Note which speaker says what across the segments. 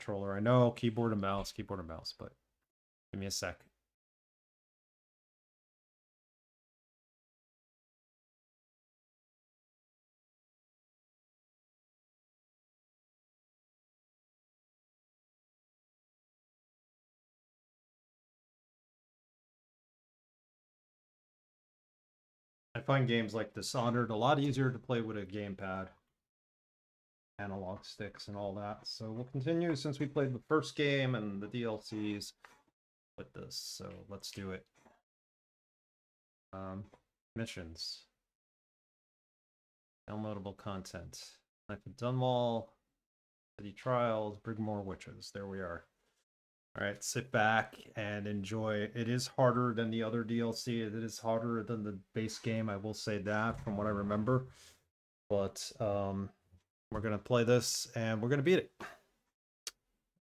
Speaker 1: controller. I know keyboard and mouse, but give me a sec. I find games like Dishonored a lot easier to play with a gamepad, analog sticks, and all that. So we'll continue since we played the first game and the DLCs with this. So let's do it. Missions. Downloadable content. Knife of Dunwall, City Trials, Brigmore Witches. There we are. All right, sit back and enjoy. It is harder than the other DLC. It is harder than the base game. I will say that from what I remember. But we're going to play this and we're going to beat it.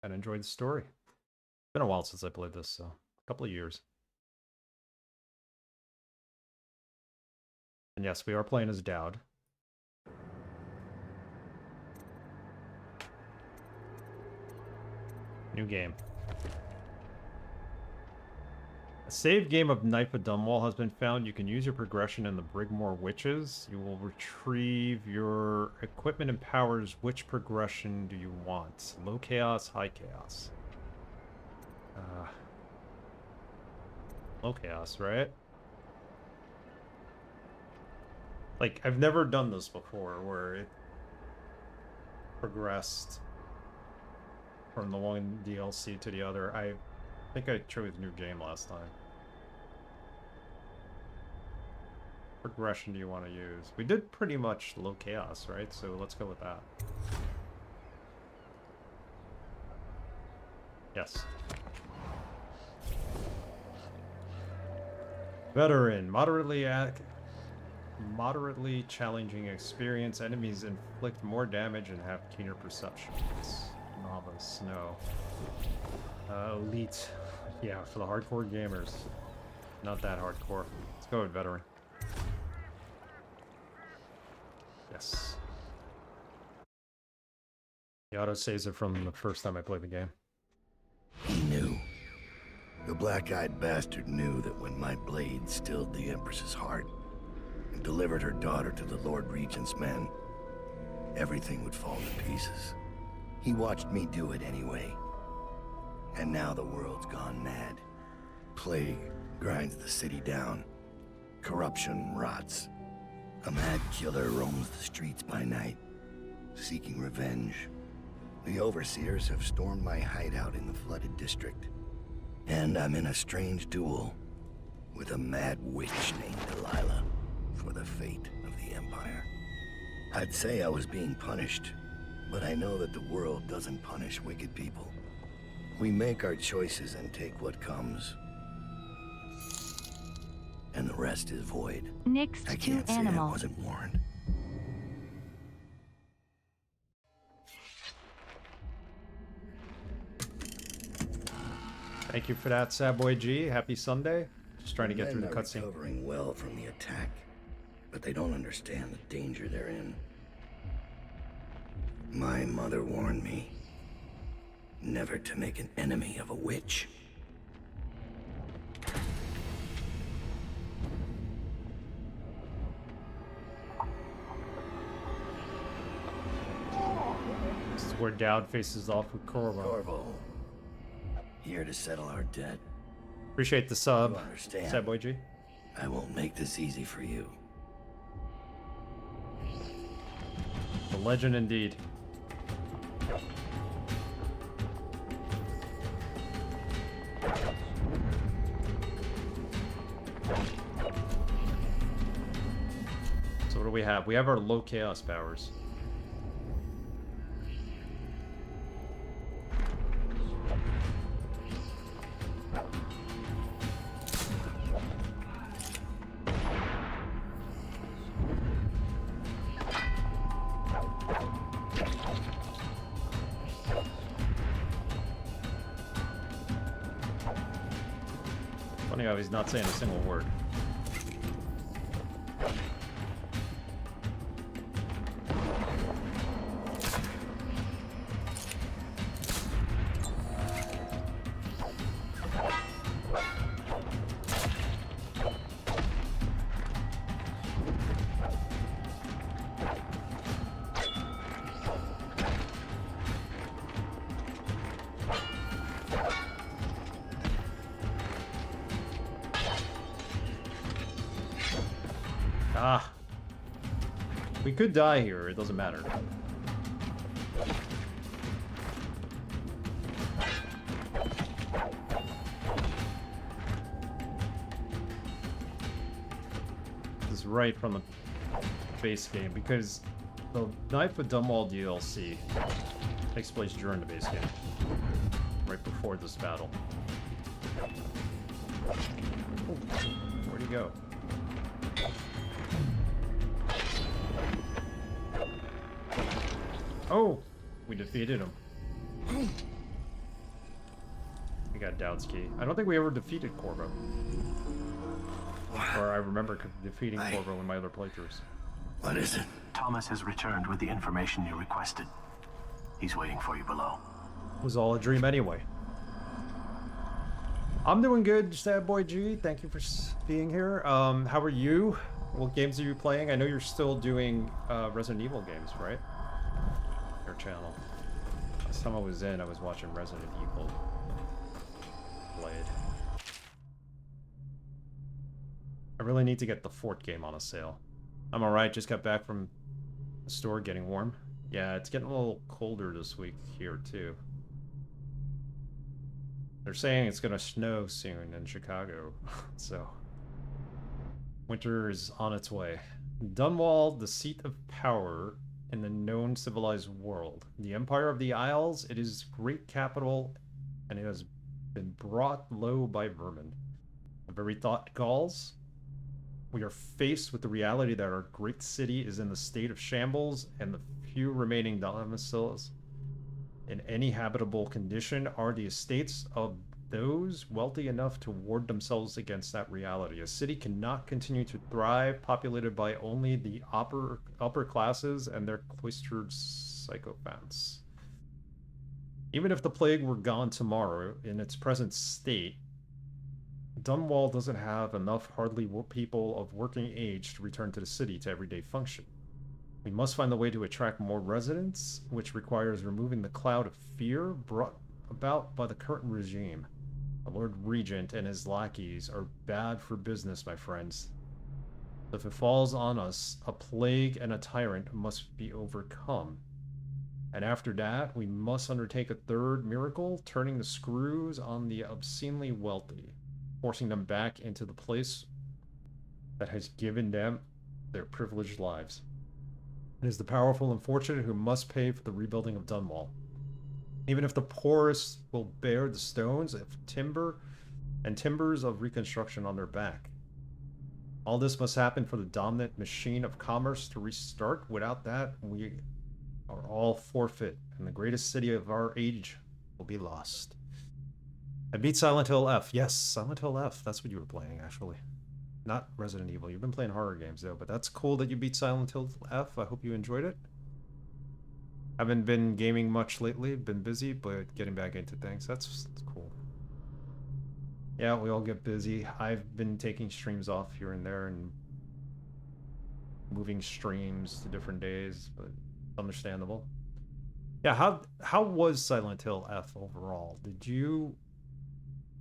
Speaker 1: And enjoy the story. It's been a while since I played this, so a couple of years. And yes, we are playing as Dowd. New game. A save game of Knife of Dunwall has been found. You can use your progression in the Brigmore Witches. You will retrieve your equipment and powers. Which progression do you want? Low chaos, high chaos? Low chaos, right? Like, I've never done this before where it progressed from the one DLC to the other. I think I chose new game last time. Progression do you want to use? We did pretty much low chaos, right? So let's go with that. Yes. Veteran, moderately challenging experience. Enemies inflict more damage and have keener perceptions. Novice, no. Elite, yeah, for the hardcore gamers. Not that hardcore. Let's go with veteran. Yes. The auto saves it from the first time I played the game.
Speaker 2: He knew. The black-eyed bastard knew that when my blade stilled the Empress's heart and delivered her daughter to the Lord Regent's men, everything would fall to pieces. He watched me do it anyway. And now the world's gone mad. Plague grinds the city down. Corruption rots. A mad killer roams the streets by night, seeking revenge. The overseers have stormed my hideout in the flooded district. And I'm in a strange duel with a mad witch named Delilah for the fate of the Empire. I'd say I was being punished, but I know that the world doesn't punish wicked people. We make our choices and take what comes. And the rest is void.
Speaker 3: Next
Speaker 2: I
Speaker 3: to
Speaker 2: can't say I
Speaker 3: animal.
Speaker 2: wasn't warned.
Speaker 1: Thank you for that, Sad Boy G. Happy Sunday. Just trying to get through the
Speaker 2: Men are
Speaker 1: cutscene.
Speaker 2: recovering well from the attack, but they don't understand the danger they're in. My mother warned me never to make an enemy of a witch.
Speaker 1: This is where Dowd faces off with Corvo.
Speaker 2: Corvo, here to settle our debt.
Speaker 1: Appreciate the sub,
Speaker 2: You understand.
Speaker 1: Sad Boy G.
Speaker 2: I won't make this easy for you.
Speaker 1: The legend indeed. So what do we have? We have our low chaos powers. Funny how he's not saying a single word. Ah. We could die here, it doesn't matter. This is right from the base game, because the Knife of Dunwall DLC takes place during the base game. Right before this battle. Oh, where'd he go? Oh! We defeated him. We got Dowd's key. I don't think we ever defeated Corvo. Or I remember defeating Corvo in my other playthroughs.
Speaker 2: What is it?
Speaker 3: Thomas has returned with the information you requested. He's waiting for you below.
Speaker 1: It was all a dream anyway. I'm doing good, Sad Boy G. Thank you for being here. How are you? What games are you playing? I know you're still doing Resident Evil games, right? Your channel. Last time I was in, I was watching Resident Evil played. I really need to get the Fort game on a sale. I'm alright, just got back from the store getting warm. Yeah, it's getting a little colder this week here too. They're saying it's gonna snow soon in Chicago, so winter is on its way. Dunwall, the seat of power in the known civilized world. The Empire of the Isles, it is great capital, and it has been brought low by vermin. The very thought galls. We are faced with the reality that our great city is in the state of shambles, and the few remaining domiciles in any habitable condition are the estates of those wealthy enough to ward themselves against that reality. A city cannot continue to thrive, populated by only the upper classes and their cloistered sycophants. Even if the plague were gone tomorrow, in its present state, Dunwall doesn't have enough hardly people of working age to return to the city to everyday function. We must find a way to attract more residents, which requires removing the cloud of fear brought about by the current regime. The Lord Regent and his lackeys are bad for business, my friends. If it falls on us, a plague and a tyrant must be overcome. And after that, we must undertake a third miracle, turning the screws on the obscenely wealthy, forcing them back into the place that has given them their privileged lives. It is the powerful and fortunate who must pay for the rebuilding of Dunwall. Even if the poorest will bear the stones of timbers of reconstruction on their back. All this must happen for the dominant machine of commerce to restart. Without that, we are all forfeit, and the greatest city of our age will be lost. I beat Silent Hill F. Yes, Silent Hill F. That's what you were playing, actually. Not Resident Evil. You've been playing horror games, though, but that's cool that you beat Silent Hill F. I hope you enjoyed it. Haven't been gaming much lately. Been busy, but getting back into things. That's cool. Yeah, we all get busy. I've been taking streams off here and there and moving streams to different days, but understandable. Yeah, how was Silent Hill F overall? Did you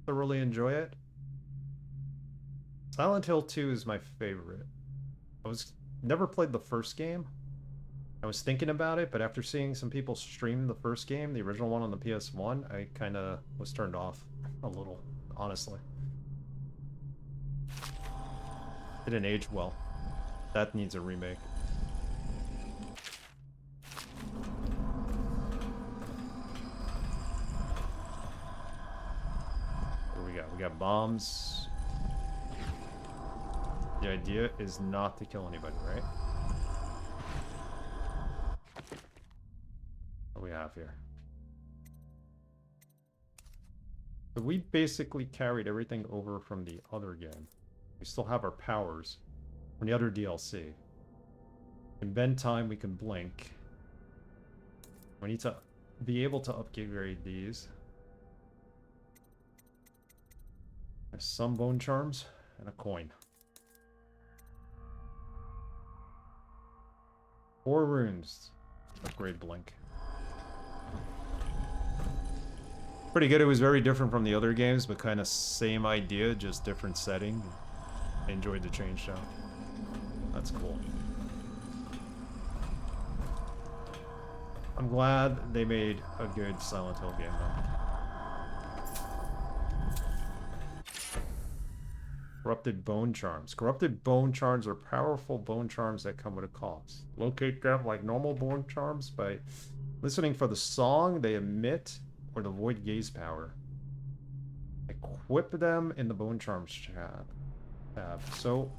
Speaker 1: thoroughly enjoy it? Silent Hill 2 is my favorite. I never played the first game. I was thinking about it, but after seeing some people stream the first game, the original one on the PS1, I kind of was turned off a little, honestly. It didn't age well. That needs a remake. What do we got? We got bombs. The idea is not to kill anybody, right? What do we have here? So we basically carried everything over from the other game. We still have our powers from the other DLC. In bend time, we can blink. We need to be able to upgrade these. There's some bone charms and a coin. 4 runes. Upgrade blink. Pretty good. It was very different from the other games, but kind of same idea, just different setting. I enjoyed the change though. That's cool. I'm glad they made a good Silent Hill game, though. Corrupted bone charms. Corrupted bone charms are powerful bone charms that come with a cost. Locate them like normal bone charms by listening for the song they emit or the void gaze power. Equip them in the bone charms tab. So,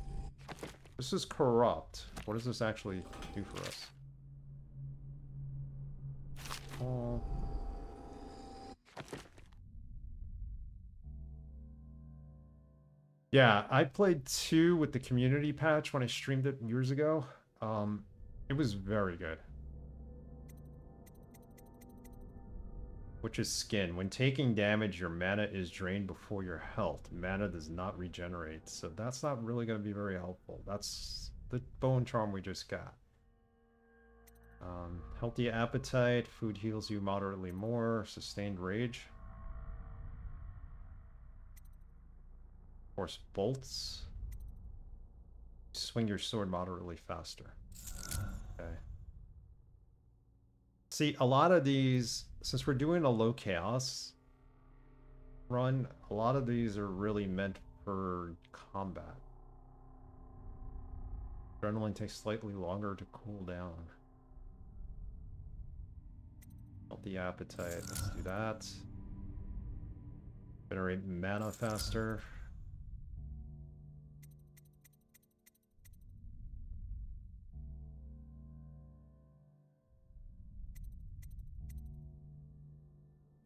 Speaker 1: this is corrupt. What does this actually do for us? Oh. Yeah, I played 2 with the community patch when I streamed it years ago. It was very good. Which is skin. When taking damage, your mana is drained before your health. Mana does not regenerate, so that's not really going to be very helpful. That's the bone charm we just got. Healthy appetite. Food heals you moderately more. Sustained rage. Force bolts. Swing your sword moderately faster. Okay. See, a lot of these, since we're doing a low chaos run, a lot of these are really meant for combat. Adrenaline takes slightly longer to cool down. Healthy appetite, let's do that. Generate mana faster.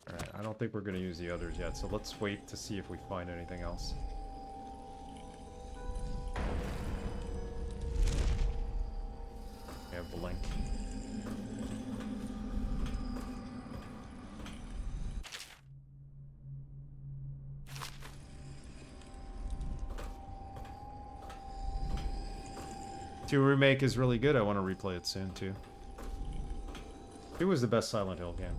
Speaker 1: Alright, I don't think we're going to use the others yet, so let's wait to see if we find anything else. Yeah, blink. Two remake is really good. I want to replay it soon too. It was the best Silent Hill game.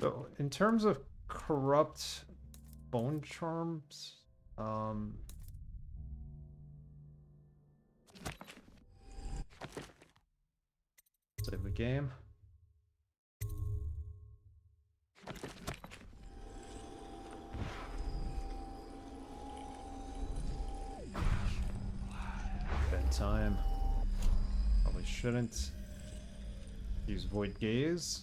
Speaker 1: So, in terms of corrupt bone charms, save the game. Bedtime. Probably shouldn't use void gaze.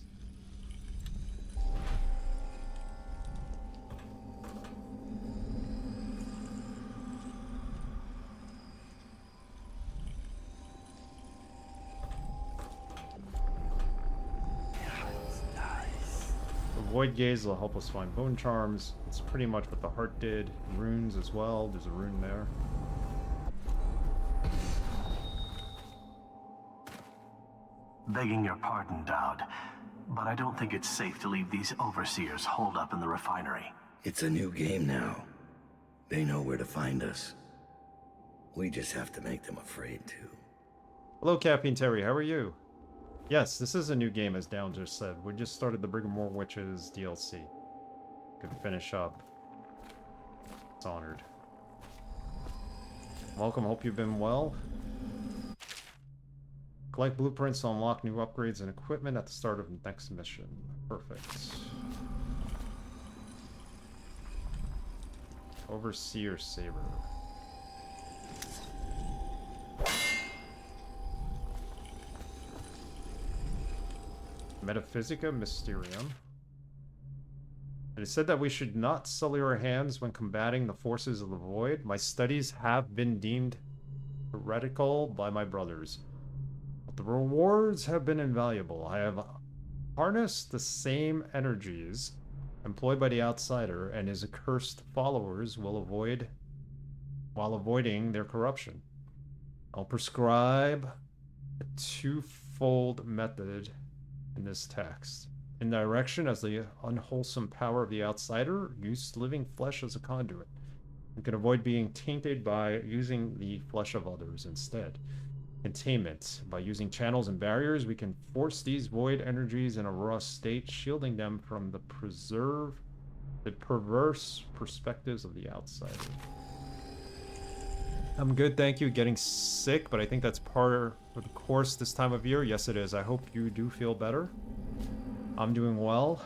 Speaker 1: Void Gaze will help us find bone charms. It's pretty much what the heart did. Runes as well. There's a rune there.
Speaker 3: Begging your pardon, Dowd, but I don't think it's safe to leave these overseers holed up in the refinery.
Speaker 2: It's a new game now. They know where to find us. We just have to make them afraid to.
Speaker 1: Hello, Captain Terry. How are you? Yes, this is a new game, as Down just said. We just started the Brigmore Witches DLC. Could finish up Dishonored. Welcome, hope you've been well. Collect blueprints to unlock new upgrades and equipment at the start of the next mission. Perfect. Overseer Saber. Metaphysica Mysterium. It is said that we should not sully our hands when combating the forces of the void. My studies have been deemed heretical by my brothers, but the rewards have been invaluable. I have harnessed the same energies employed by the outsider, and his accursed followers will avoid while avoiding their corruption. I'll prescribe a twofold method in this text. in direction as the unwholesome power of the outsider. Use living flesh as a conduit. We can avoid being tainted by using the flesh of others instead. Containment. By using channels and barriers, we can force these void energies in a raw state, shielding them from the perverse perspectives of the outsider. I'm good, thank you. Getting sick, but I think that's part of the course this time of year. Yes, it is. I hope you do feel better. I'm doing well.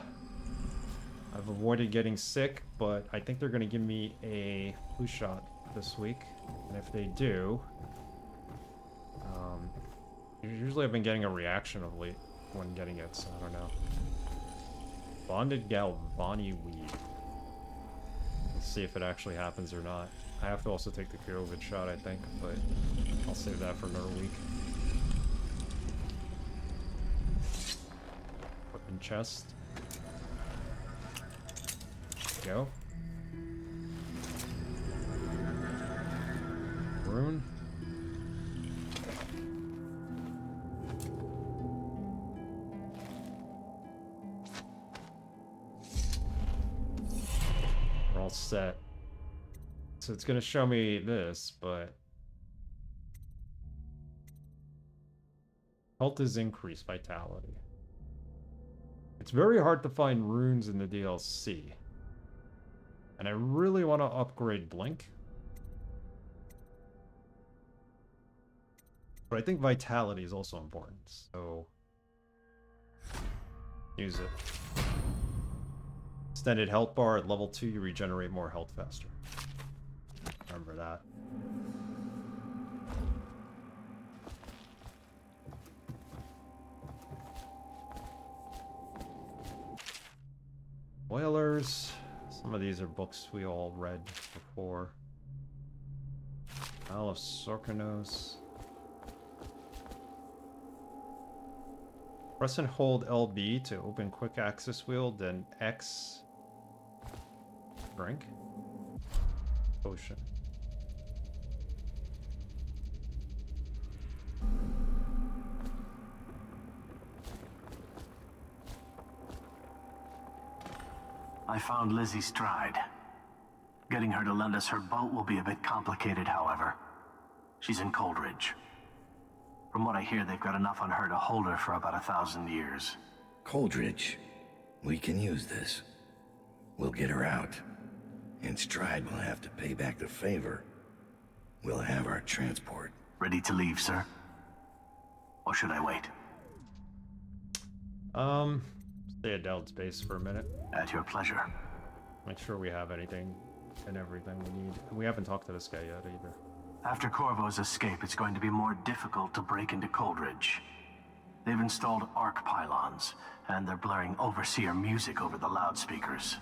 Speaker 1: I've avoided getting sick, but I think they're going to give me a flu shot this week. And if they do, usually I've been getting a reaction of late when getting it, so I don't know. Bonded Galvani weed. Let's see if it actually happens or not. I have to also take the COVID shot, I think, but I'll save that for another week. Weapon chest. Go. Rune. We're all set. So it's going to show me this, but health is increased, vitality. It's very hard to find runes in the DLC. And I really want to upgrade Blink. But I think vitality is also important, so use it. Extended health bar at level 2, you regenerate more health faster. Remember that. Whalers. Some of these are books we all read before. Isle of Sorkanos. Press and hold LB to open quick access wheel, then X. Drink. Potion.
Speaker 3: I found Lizzie Stride. Getting her to lend us her boat will be a bit complicated, however. She's in Coldridge. From what I hear, they've got enough on her to hold her for about 1,000 years.
Speaker 2: Coldridge. We can use this. We'll get her out. And Stride will have to pay back the favor. We'll have our transport.
Speaker 3: Ready to leave, sir? Or should I wait?
Speaker 1: Stay at Dowd's base for a minute.
Speaker 3: At your pleasure.
Speaker 1: Make sure we have anything and everything we need. We haven't talked to this guy yet either.
Speaker 3: After Corvo's escape, it's going to be more difficult to break into Coldridge. They've installed arc pylons, and they're blaring Overseer music over the loudspeakers.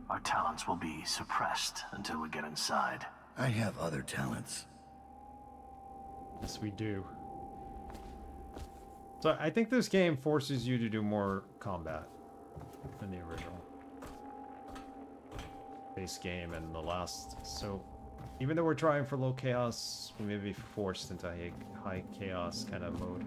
Speaker 3: Our talents will be suppressed until we get inside.
Speaker 2: I have other talents.
Speaker 1: Yes, we do. So I think this game forces you to do more combat than the original base game and the last. So even though we're trying for low chaos, we may be forced into high chaos kind of mode.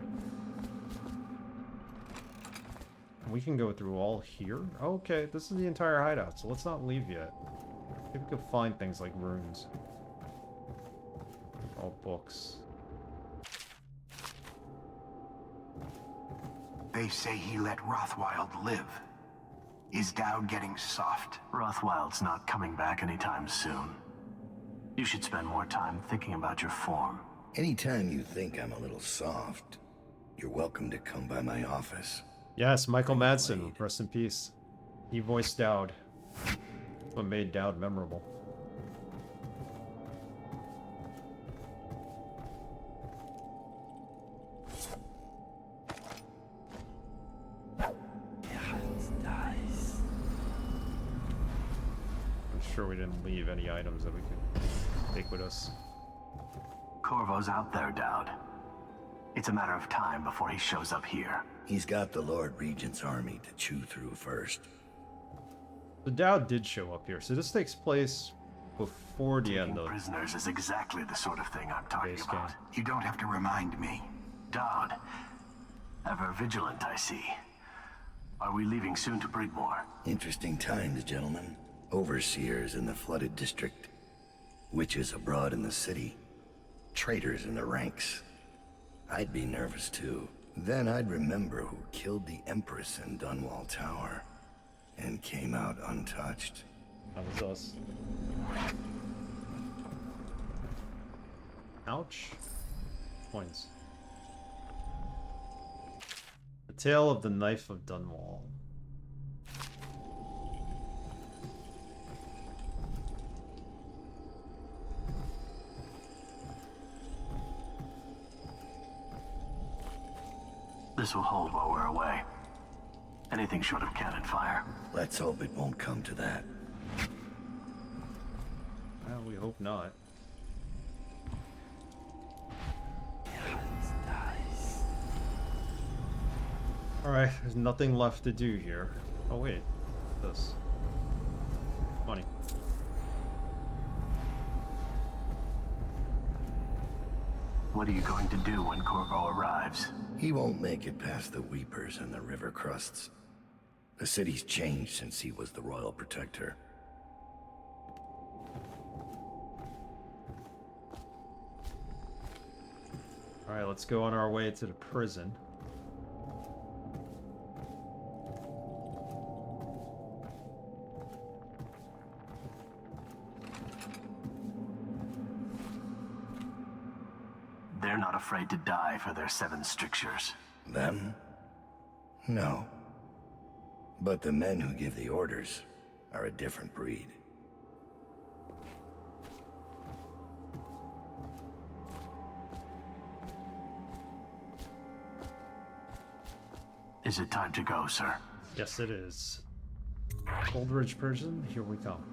Speaker 1: We can go through all here. Okay, this is the entire hideout, so let's not leave yet. I think we could find things like runes. All books.
Speaker 4: They say he let Rothwild live. Is Dowd getting soft?
Speaker 3: Rothwild's not coming back anytime soon. You should spend more time thinking about your form.
Speaker 2: Anytime you think I'm a little soft, you're welcome to come by my office.
Speaker 1: Yes, Michael Madsen, rest in peace. He voiced Dowd. That's what made Dowd memorable. I'm sure we didn't leave any items that we could take with us.
Speaker 3: Corvo's out there, Dowd. It's a matter of time before he shows up here.
Speaker 2: He's got the Lord Regent's army to chew through first.
Speaker 1: The Dowd did show up here, so this takes place before the end of
Speaker 3: Prisoners is exactly the sort of thing I'm talking
Speaker 1: base
Speaker 3: about.
Speaker 1: game.
Speaker 4: You don't have to remind me.
Speaker 3: Dowd, ever vigilant, I see. Are we leaving soon to Brigmore?
Speaker 2: Interesting times, gentlemen. Overseers in the flooded district. Witches abroad in the city. Traitors in the ranks. I'd be nervous too. Then I'd remember who killed the Empress in Dunwall Tower. And came out untouched.
Speaker 1: That was us. Ouch. Points. The Tale of the Knife of Dunwall.
Speaker 3: This will hold while we're away. Anything short of cannon fire.
Speaker 2: Let's hope it won't come to that.
Speaker 1: Well, we hope not. Alright, there's nothing left to do here. Oh wait, this. Funny.
Speaker 3: What are you going to do when Corvo arrives?
Speaker 2: He won't make it past the Weepers and the river crusts. The city's changed since he was the Royal Protector.
Speaker 1: Alright, let's go on our way to the prison.
Speaker 3: They're not afraid to die for their 7 strictures.
Speaker 2: Them? No. But the men who give the orders are a different breed.
Speaker 3: Is it time to go, sir?
Speaker 1: Yes, it is. Coldridge Prison, here we come.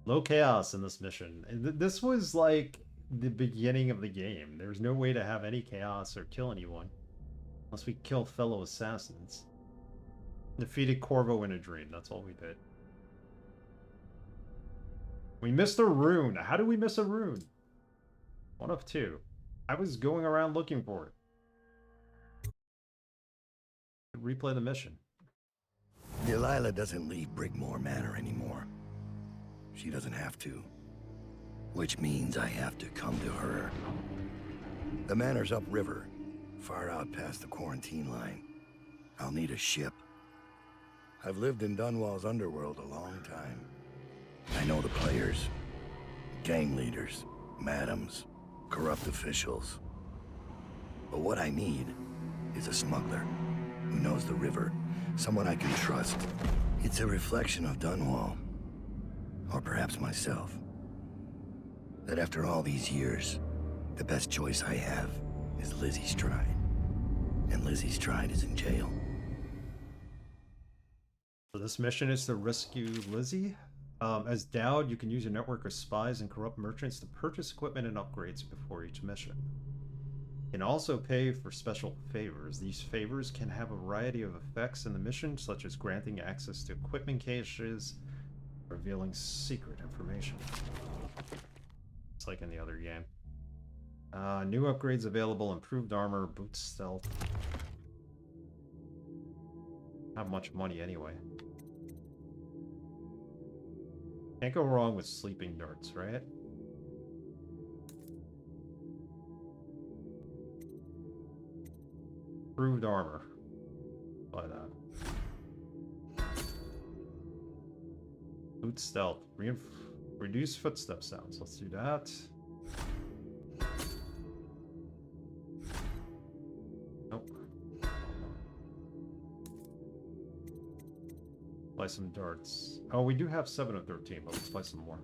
Speaker 1: Low chaos in this mission. This was like the beginning of the game. There's no way to have any chaos or kill anyone. Unless we kill fellow assassins. Defeated Corvo in a dream. That's all we did. We missed a rune. How did we miss a rune? 1 of 2. I was going around looking for it. Replay the mission.
Speaker 2: Delilah doesn't leave Brigmore Manor anymore. She doesn't have to. Which means I have to come to her. The manor's upriver, far out past the quarantine line. I'll need a ship. I've lived in Dunwall's underworld a long time. I know the players. Gang leaders, madams, corrupt officials. But what I need is a smuggler who knows the river, someone I can trust. It's a reflection of Dunwall. Or perhaps myself. That after all these years, the best choice I have is Lizzie Stride. And Lizzie Stride is in jail.
Speaker 1: So this mission is to rescue Lizzie. As Dowd, you can use your network of spies and corrupt merchants to purchase equipment and upgrades before each mission. You can also pay for special favors. These favors can have a variety of effects in the mission, such as granting access to equipment caches, revealing secret information. It's like in the other game. New upgrades available, improved armor, boot stealth. Not much money anyway. Can't go wrong with sleeping darts, right? Improved armor. Buy that. Boot stealth. Reduce footstep sounds. Let's do that. Nope. Play some darts. Oh, we do have 7 of 13, but let's play some more.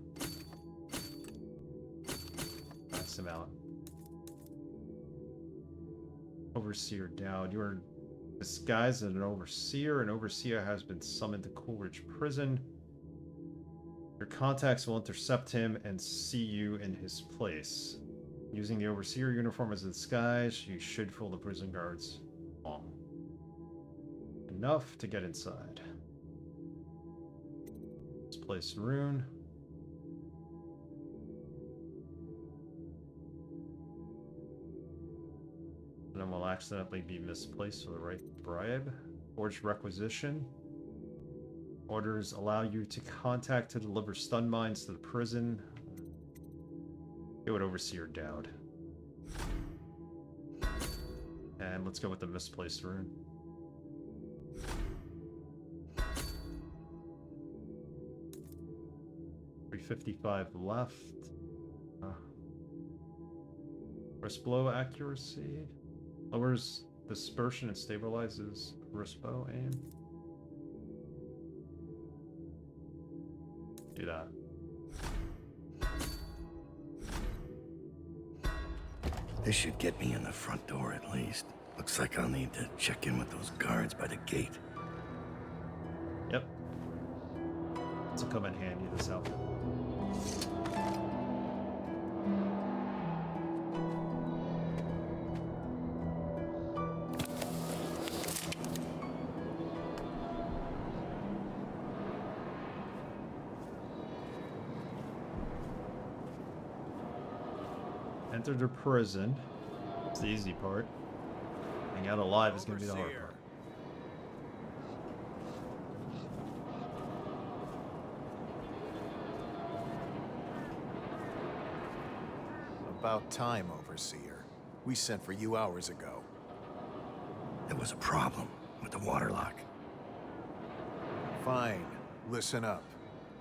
Speaker 1: Max him out. Overseer Dowd. You are disguised as an overseer. An overseer has been summoned to Coolridge Prison. Your contacts will intercept him and see you in his place. Using the overseer uniform as a disguise, you should fool the prison guards long enough to get inside. Let's place rune. then will accidentally be misplaced for the right bribe. Forged requisition. Orders allow you to contact to deliver stun mines to the prison. It would Overseer Dowd. And let's go with the misplaced rune. $355 left. Wrist blow accuracy. Lowers dispersion and stabilizes wrist bow aim. Do that.
Speaker 2: This should get me in the front door at least. Looks like I'll need to check in with those guards by the gate.
Speaker 1: Yep. This will come in handy, this outfit. Enter the prison. It's the easy part. Getting out alive is going to be the hard part.
Speaker 5: About time, Overseer. We sent for you hours ago.
Speaker 2: There was a problem with the waterlock.
Speaker 5: Fine. Listen up.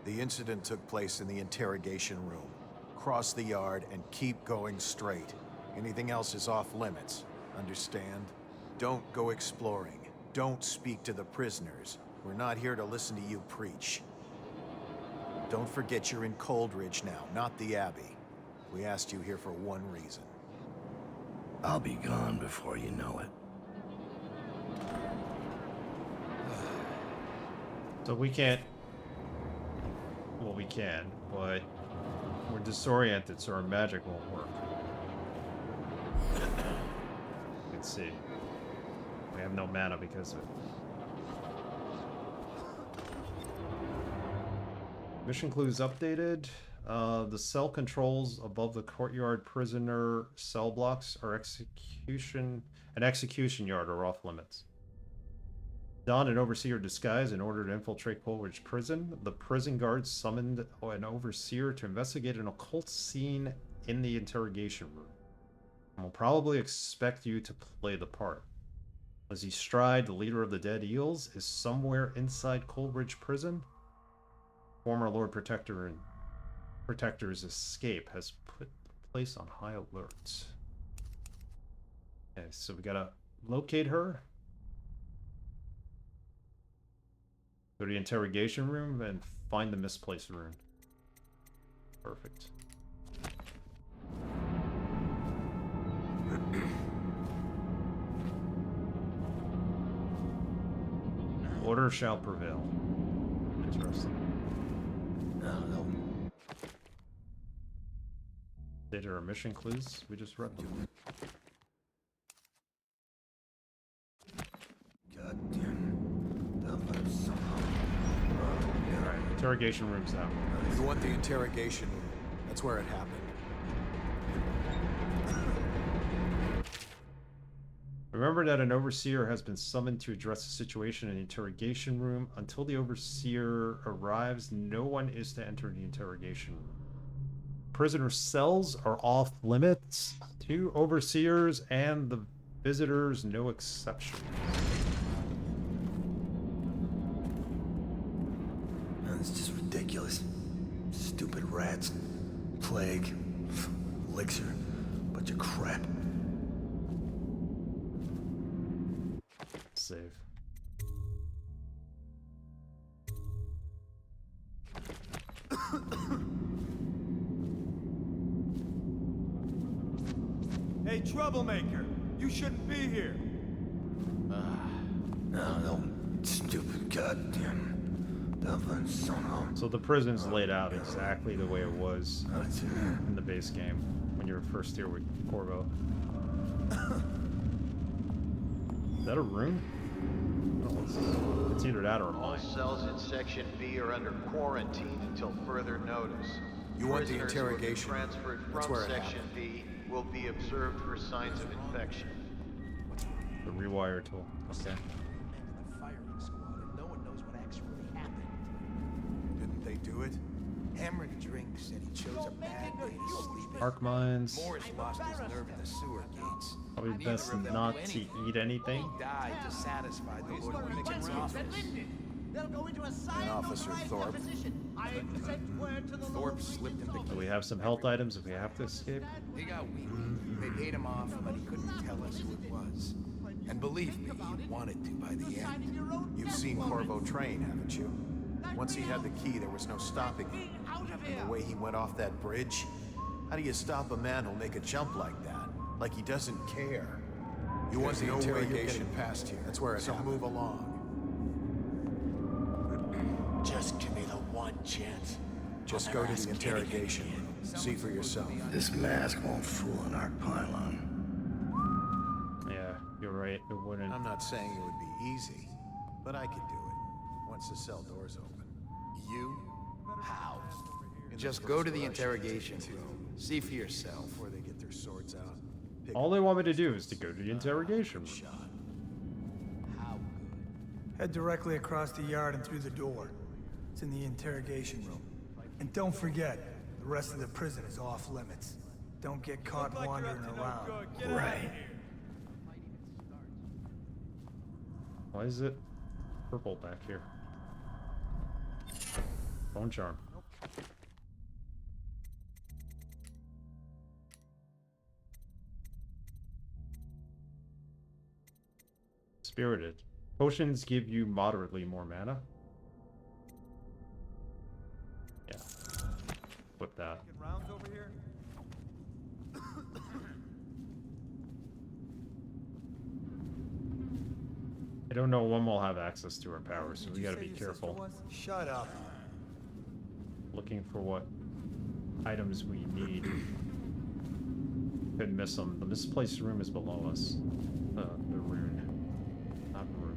Speaker 5: The incident took place in the interrogation room. Cross the yard and keep going straight. Anything else is off limits. Understand? Don't go exploring. Don't speak to the prisoners. We're not here to listen to you preach. Don't forget you're in Coldridge now, not the Abbey. We asked you here for one reason.
Speaker 2: I'll be gone before you know it.
Speaker 1: So we can't... Well, we can, but we're disoriented, so our magic won't work. Let's see. We have no mana because of it. Mission clues updated. The cell controls above the courtyard prisoner cell blocks are execution yard are off limits. Don and Overseer disguise in order to infiltrate Coleridge Prison. The prison guards summoned an Overseer to investigate an occult scene in the interrogation room. And will probably expect you to play the part. Lizzie Stride, the leader of the Dead Eels, is somewhere inside Coleridge Prison. Former Lord Protector's escape has put the place on high alert. Okay, so we gotta locate her. Go to the interrogation room and find the misplaced rune. Perfect. Order shall prevail. Interesting. Did our mission clues? We just read them. Alright, interrogation room's out.
Speaker 5: You want the interrogation room. That's where it happened.
Speaker 1: Remember that an Overseer has been summoned to address the situation in the interrogation room. Until the Overseer arrives, no one is to enter the interrogation room. Prisoner cells are off limits to Overseers and the visitors, no exceptions.
Speaker 2: It's just ridiculous. Stupid rats. Plague. Elixir. Bunch of crap.
Speaker 1: Save.
Speaker 6: Hey, troublemaker! You shouldn't be here!
Speaker 2: No, stupid goddamn Dublin son of...
Speaker 1: So the prison's laid out exactly the way it was in the base game when you were first here with Corvo. Is that a rune? Oh, it's either that or a
Speaker 7: All
Speaker 1: mine.
Speaker 7: cells in Section B are under quarantine until further notice.
Speaker 5: You want the
Speaker 7: Prisoners who have been
Speaker 5: interrogation room.
Speaker 7: transferred
Speaker 5: That's
Speaker 7: from
Speaker 5: where it
Speaker 7: Section B will be observed for signs of infection.
Speaker 1: The rewire tool. Okay.
Speaker 4: The firing squad, and no one knows what actually happened.
Speaker 5: Didn't they do it?
Speaker 4: Hammered Drink said he chose a bad day to sleep in.
Speaker 1: Arc mines.
Speaker 4: Morris lost his nerve in the sewer gates.
Speaker 1: Probably
Speaker 4: Neither
Speaker 1: best
Speaker 4: of them
Speaker 1: not
Speaker 4: knew
Speaker 1: to
Speaker 4: anything.
Speaker 1: eat anything.
Speaker 4: He died to satisfy the Lord Regent's office.
Speaker 8: They'll go into a
Speaker 5: Officer Thorpe.
Speaker 8: I sent word to the
Speaker 4: Thorpe slipped him the
Speaker 1: Do
Speaker 4: key.
Speaker 1: we have some health items if we have to escape?
Speaker 4: He got weak. They paid him off, but he couldn't tell us who it was. And believe me, he wanted to by the end.
Speaker 5: You've seen Corvo train, haven't you? Once he had the key, there was no stopping him. And the way he went off that bridge, how do you stop a man who'll make a jump like that? Like he doesn't care. You want the interrogation past here. That's where it happened. Move along.
Speaker 4: Just give me the one chance.
Speaker 5: Just go to the interrogation room. See for yourself.
Speaker 2: This mask won't fool an arc pylon.
Speaker 1: Yeah, you're right. It wouldn't.
Speaker 5: I'm not saying it would be easy, but I could do it once the cell door's open.
Speaker 4: You? How?
Speaker 5: In
Speaker 4: Just
Speaker 5: the
Speaker 4: go
Speaker 5: first
Speaker 4: to the
Speaker 5: rush,
Speaker 4: interrogation
Speaker 5: to-
Speaker 4: room. See for yourself.
Speaker 5: Before they get their swords out. Pick
Speaker 1: All they want me to do is to go to the interrogation room.
Speaker 5: shot.
Speaker 4: How good?
Speaker 9: Head directly across the yard and through the door. It's in the interrogation room. And don't forget, the rest of the prison is off limits. Don't get caught wandering around.
Speaker 2: Right.
Speaker 1: Why is it purple back here? Bone charm. Spirited. Potions give you moderately more mana. Yeah. Flip that.
Speaker 6: Get rounds over here?
Speaker 1: I don't know when we'll have access to our powers, so we gotta be careful.
Speaker 9: Shut up.
Speaker 1: Looking for what items we need. Could miss them. The misplaced room is below us. The rune. Not rune.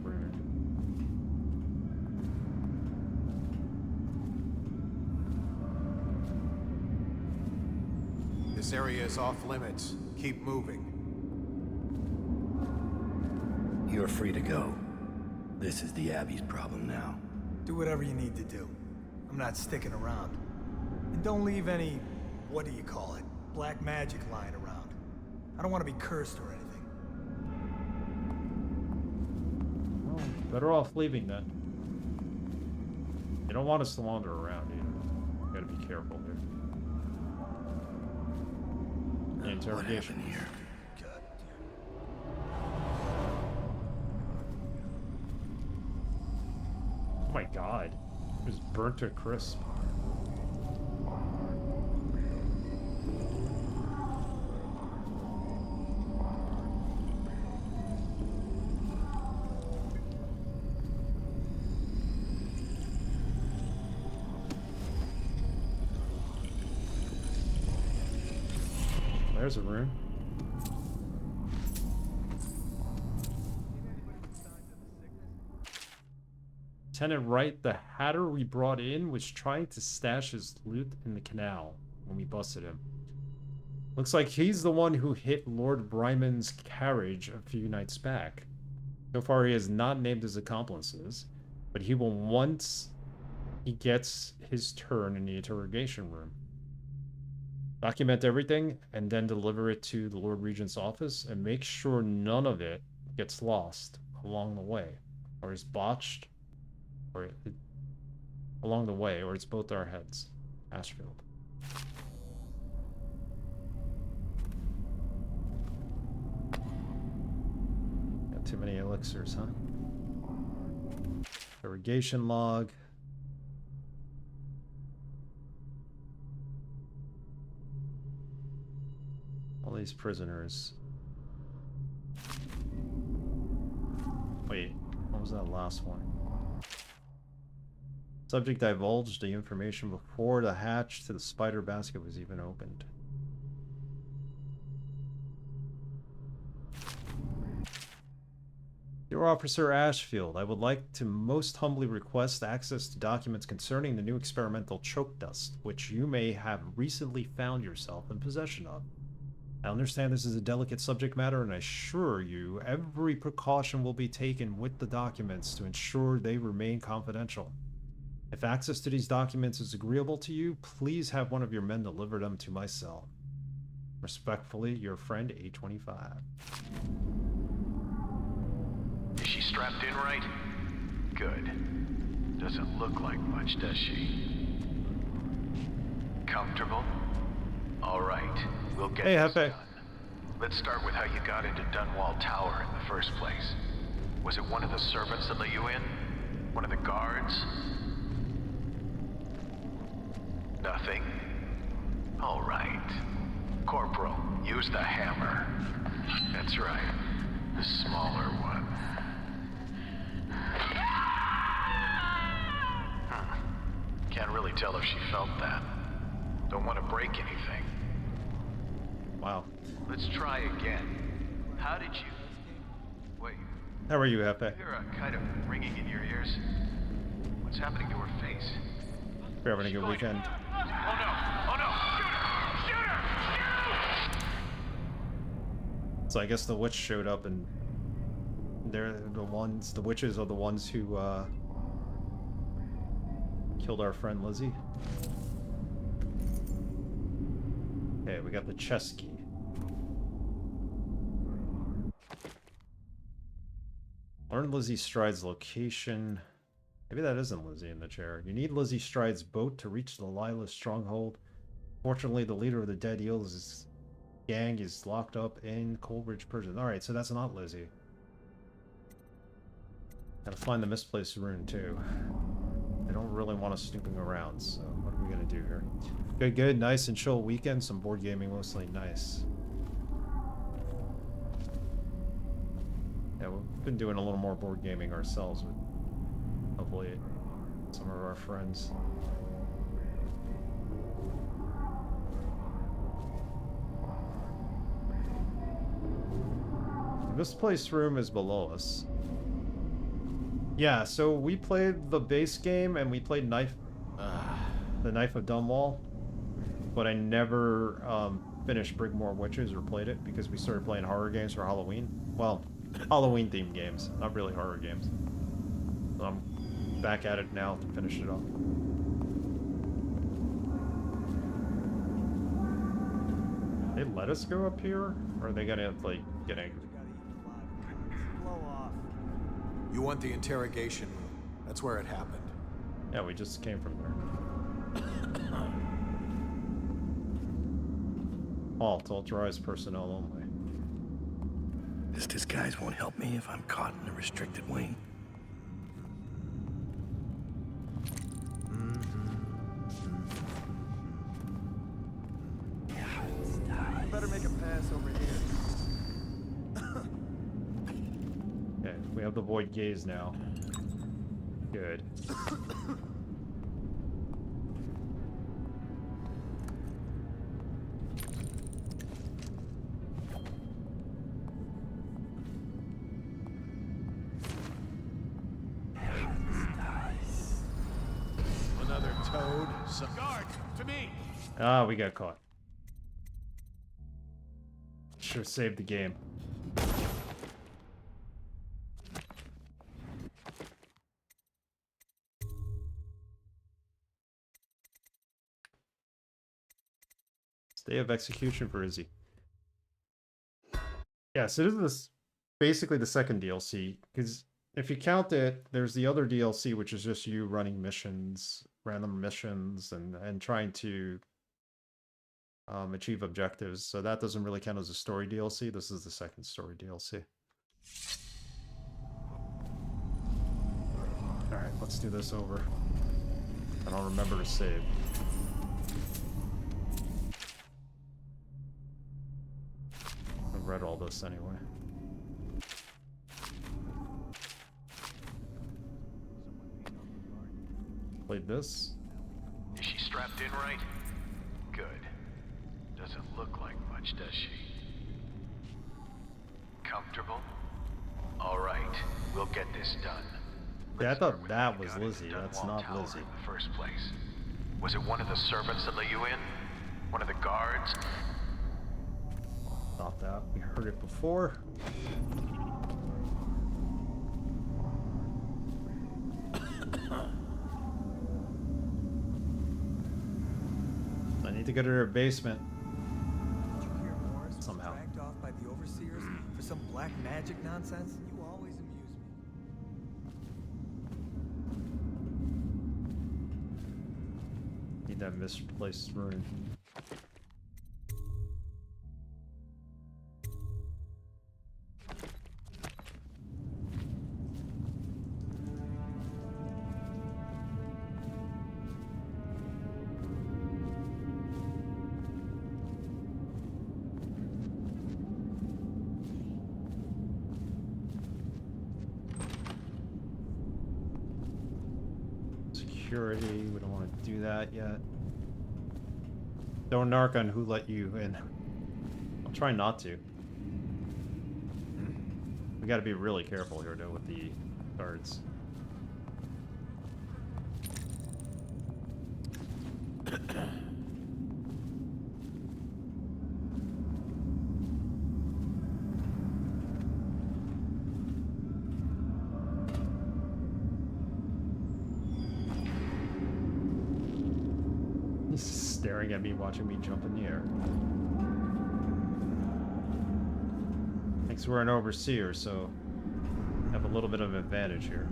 Speaker 1: Rune.
Speaker 5: This area is off limits. Keep moving.
Speaker 2: You're free to go. This is the Abbey's problem now.
Speaker 9: Do whatever you need to do. I'm not sticking around. And don't leave any, what do you call it, black magic lying around. I don't want to be cursed or anything.
Speaker 1: Well, better off leaving then. You don't want us to wander around either. Gotta be careful here. The interrogation
Speaker 2: What happened here?
Speaker 1: Oh my god. It was burnt to a crisp. There's a rune. Lieutenant Wright, the hatter we brought in, was trying to stash his loot in the canal when we busted him. Looks like he's the one who hit Lord Bryman's carriage a few nights back. So far he has not named his accomplices, but he will once he gets his turn in the interrogation room. Document everything and then deliver it to the Lord Regent's office and make sure none of it gets lost along the way or is botched or along the way, or it's both our heads. Ashfield. Got too many elixirs, huh? Irrigation log. All these prisoners. Wait, what was that last one? Subject divulged the information before the hatch to the spider basket was even opened. Dear Officer Ashfield, I would like to most humbly request access to documents concerning the new experimental choke dust, which you may have recently found yourself in possession of. I understand this is a delicate subject matter, and I assure you every precaution will be taken with the documents to ensure they remain confidential. If access to these documents is agreeable to you, please have one of your men deliver them to my cell. Respectfully, your friend, A25.
Speaker 3: Is she strapped in right? Good. Doesn't look like much, does she? Comfortable? All right, we'll get this done. Let's start with how you got into Dunwall Tower in the first place. Was it one of the servants that let you in? One of the guards? Nothing? All right. Corporal, use the hammer. That's right. The smaller one. Can't really tell if she felt that. Don't want to break anything.
Speaker 1: Wow.
Speaker 3: Let's try again. How did you... Wait.
Speaker 1: How are you, Hefe?
Speaker 3: You're kind of ringing in your ears. What's happening to her face?
Speaker 1: We're having a good weekend.
Speaker 3: Oh no! Oh no! Shoot her! Shoot her! Shoot!
Speaker 1: So I guess the witch showed up, and they're the ones, the witches are the ones who killed our friend Lizzie. Okay, we got the chess key. Learn Lizzie Stride's location. Maybe that isn't Lizzie in the chair. You need Lizzie Stride's boat to reach Delilah's stronghold. Fortunately, the leader of the Dead Eels' gang is locked up in Coldridge prison. Alright, so that's not Lizzie. Gotta find the misplaced rune, too. I don't really want us snooping around, so what are we gonna do here? Good, good, nice and chill weekend. Some board gaming, mostly nice. Yeah, we've been doing a little more board gaming ourselves with, hopefully, some of our friends. This place room is below us. Yeah, so we played the base game and we played the Knife of Dunwall, but I never finished Brigmore Witches or played it because we started playing horror games for Halloween. Well, Halloween themed games, not really horror games. So I'm back at it now to finish it off. They let us go up here, or are they gonna like get angry?
Speaker 5: You want the interrogation room. That's where it happened.
Speaker 1: Yeah, we just came from there. Halt, authorized personnel only.
Speaker 2: This disguise won't help me if I'm caught in a restricted wing.
Speaker 9: Better make a pass over here.
Speaker 1: Okay, we have the void gaze now. Good.
Speaker 5: Another toad.
Speaker 4: Guard, to me!
Speaker 1: Ah, we got caught. Sure saved the game. Day of execution for Izzy. Yeah, so this is basically the second DLC, because if you count it, there's the other DLC, which is just you running missions, random missions, and trying to achieve objectives. So that doesn't really count as a story DLC. This is the second story DLC. Alright, let's do this over. I don't remember to save. I've read all this anyway. Played this.
Speaker 3: Is she strapped in right? Good. Doesn't look like much, does she? Comfortable? All right, we'll get this done.
Speaker 1: Yeah, I
Speaker 3: Let's
Speaker 1: thought
Speaker 3: start with
Speaker 1: that
Speaker 3: how you
Speaker 1: was
Speaker 3: got into
Speaker 1: Lizzie. That's
Speaker 3: Dunwall
Speaker 1: not
Speaker 3: Tower
Speaker 1: Lizzie.
Speaker 3: in the first place. Was it one of the servants that let you in? One of the guards?
Speaker 1: We heard it before. I need to go to their basement.
Speaker 9: Did you hear Morris was
Speaker 1: Somehow.
Speaker 9: dragged off by the overseers for some black magic nonsense? You always amuse me.
Speaker 1: Need that misplaced rune. Security, we don't want to do that yet. Don't narc on who let you in. I'll try not to. We gotta be really careful here though with the guards. He's staring at me, watching me jump in the air. Thanks, we're an overseer, so have a little bit of advantage here.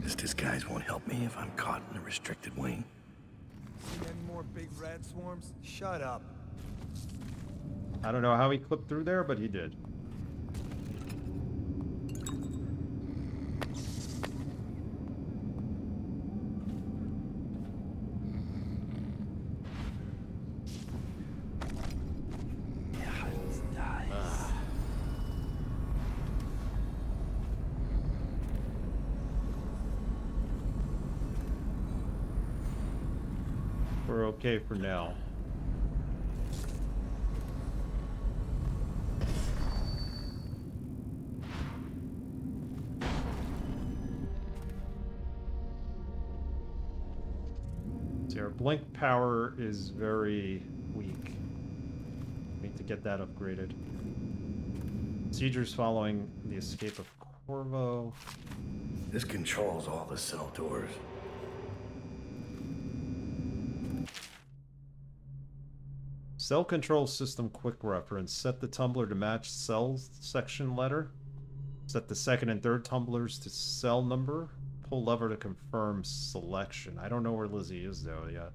Speaker 2: This disguise won't help me if I'm caught in a restricted wing.
Speaker 9: Seen any more big rat swarms? Shut up.
Speaker 1: I don't know how he clipped through there, but he did. We're okay for now. See, our blink power is very weak. We need to get that upgraded. Procedures following the escape of Corvo.
Speaker 2: This controls all the cell doors.
Speaker 1: Cell control system quick reference. Set the tumbler to match cell section letter. Set the second and third tumblers to cell number. Pull lever to confirm selection. I don't know where Lizzie is though yet.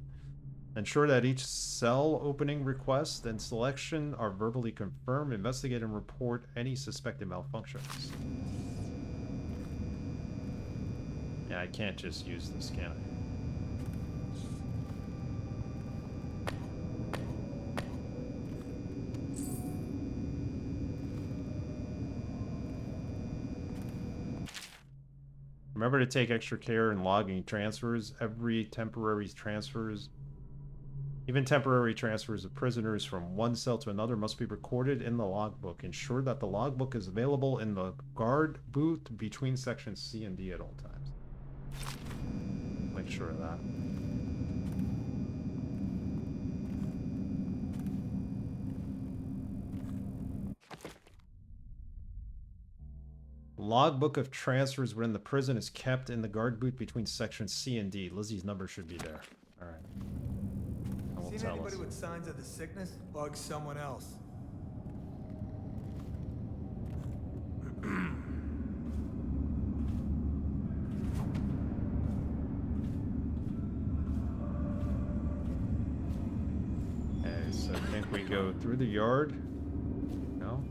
Speaker 1: Ensure that each cell opening request and selection are verbally confirmed. Investigate and report any suspected malfunctions. Yeah, I can't just use this, can I? Remember to take extra care in logging transfers. Every temporary transfers, even temporary transfers of prisoners from one cell to another must be recorded in the logbook. Ensure that the logbook is available in the guard booth between sections C and D at all times. Make sure of that. Logbook of transfers within the prison is kept in the guard booth between sections C and D. Lizzie's number should be there. All right. I will
Speaker 9: Seen
Speaker 1: tell
Speaker 9: anybody
Speaker 1: us.
Speaker 9: with signs of the sickness? Bug someone else.
Speaker 1: Okay, so I think we go through the yard. No?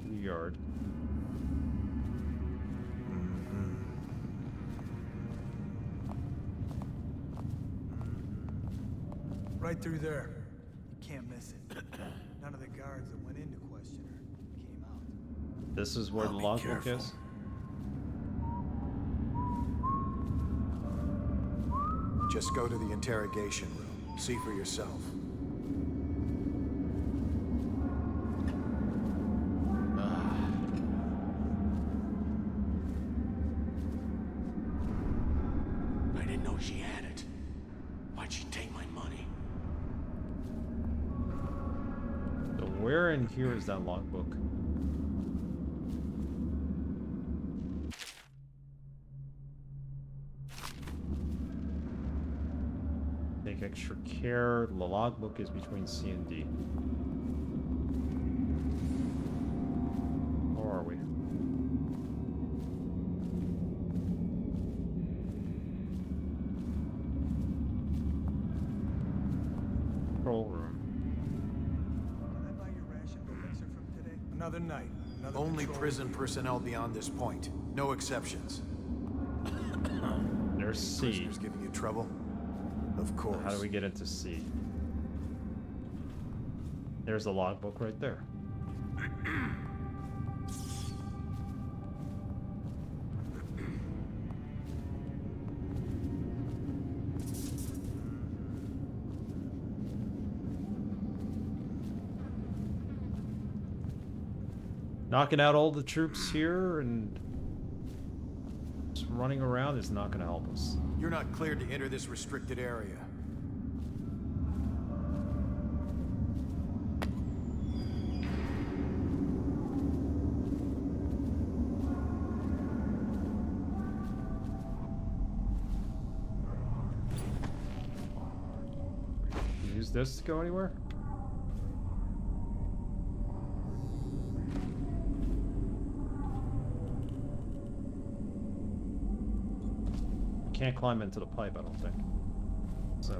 Speaker 1: Through the yard.
Speaker 9: Right through there. You can't miss it. None of the guards that went into Questioner came out.
Speaker 1: This is where
Speaker 2: I'll
Speaker 1: the
Speaker 2: be
Speaker 1: logbook
Speaker 2: careful.
Speaker 1: is.
Speaker 5: Just go to the interrogation room. See for yourself.
Speaker 10: sure she had it. Why'd she take my money?
Speaker 1: So where in here is that logbook? Take extra care. The logbook is between C and D. Where are we? Control room.
Speaker 9: Can I buy your ration of elixir from today? Another night. Another
Speaker 5: Only
Speaker 9: patrol.
Speaker 5: prison personnel beyond this point. No exceptions.
Speaker 1: There's C.
Speaker 5: Prisoners giving you trouble? Of course.
Speaker 1: How do we get into C? There's the logbook right there. Knocking out all the troops here and just running around is not going to help us.
Speaker 5: You're not cleared to enter this restricted area.
Speaker 1: Use this to go anywhere? Can't climb into the pipe, I don't think. So.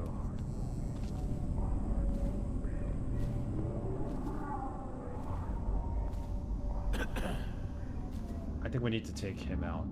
Speaker 1: I think we need to take him out.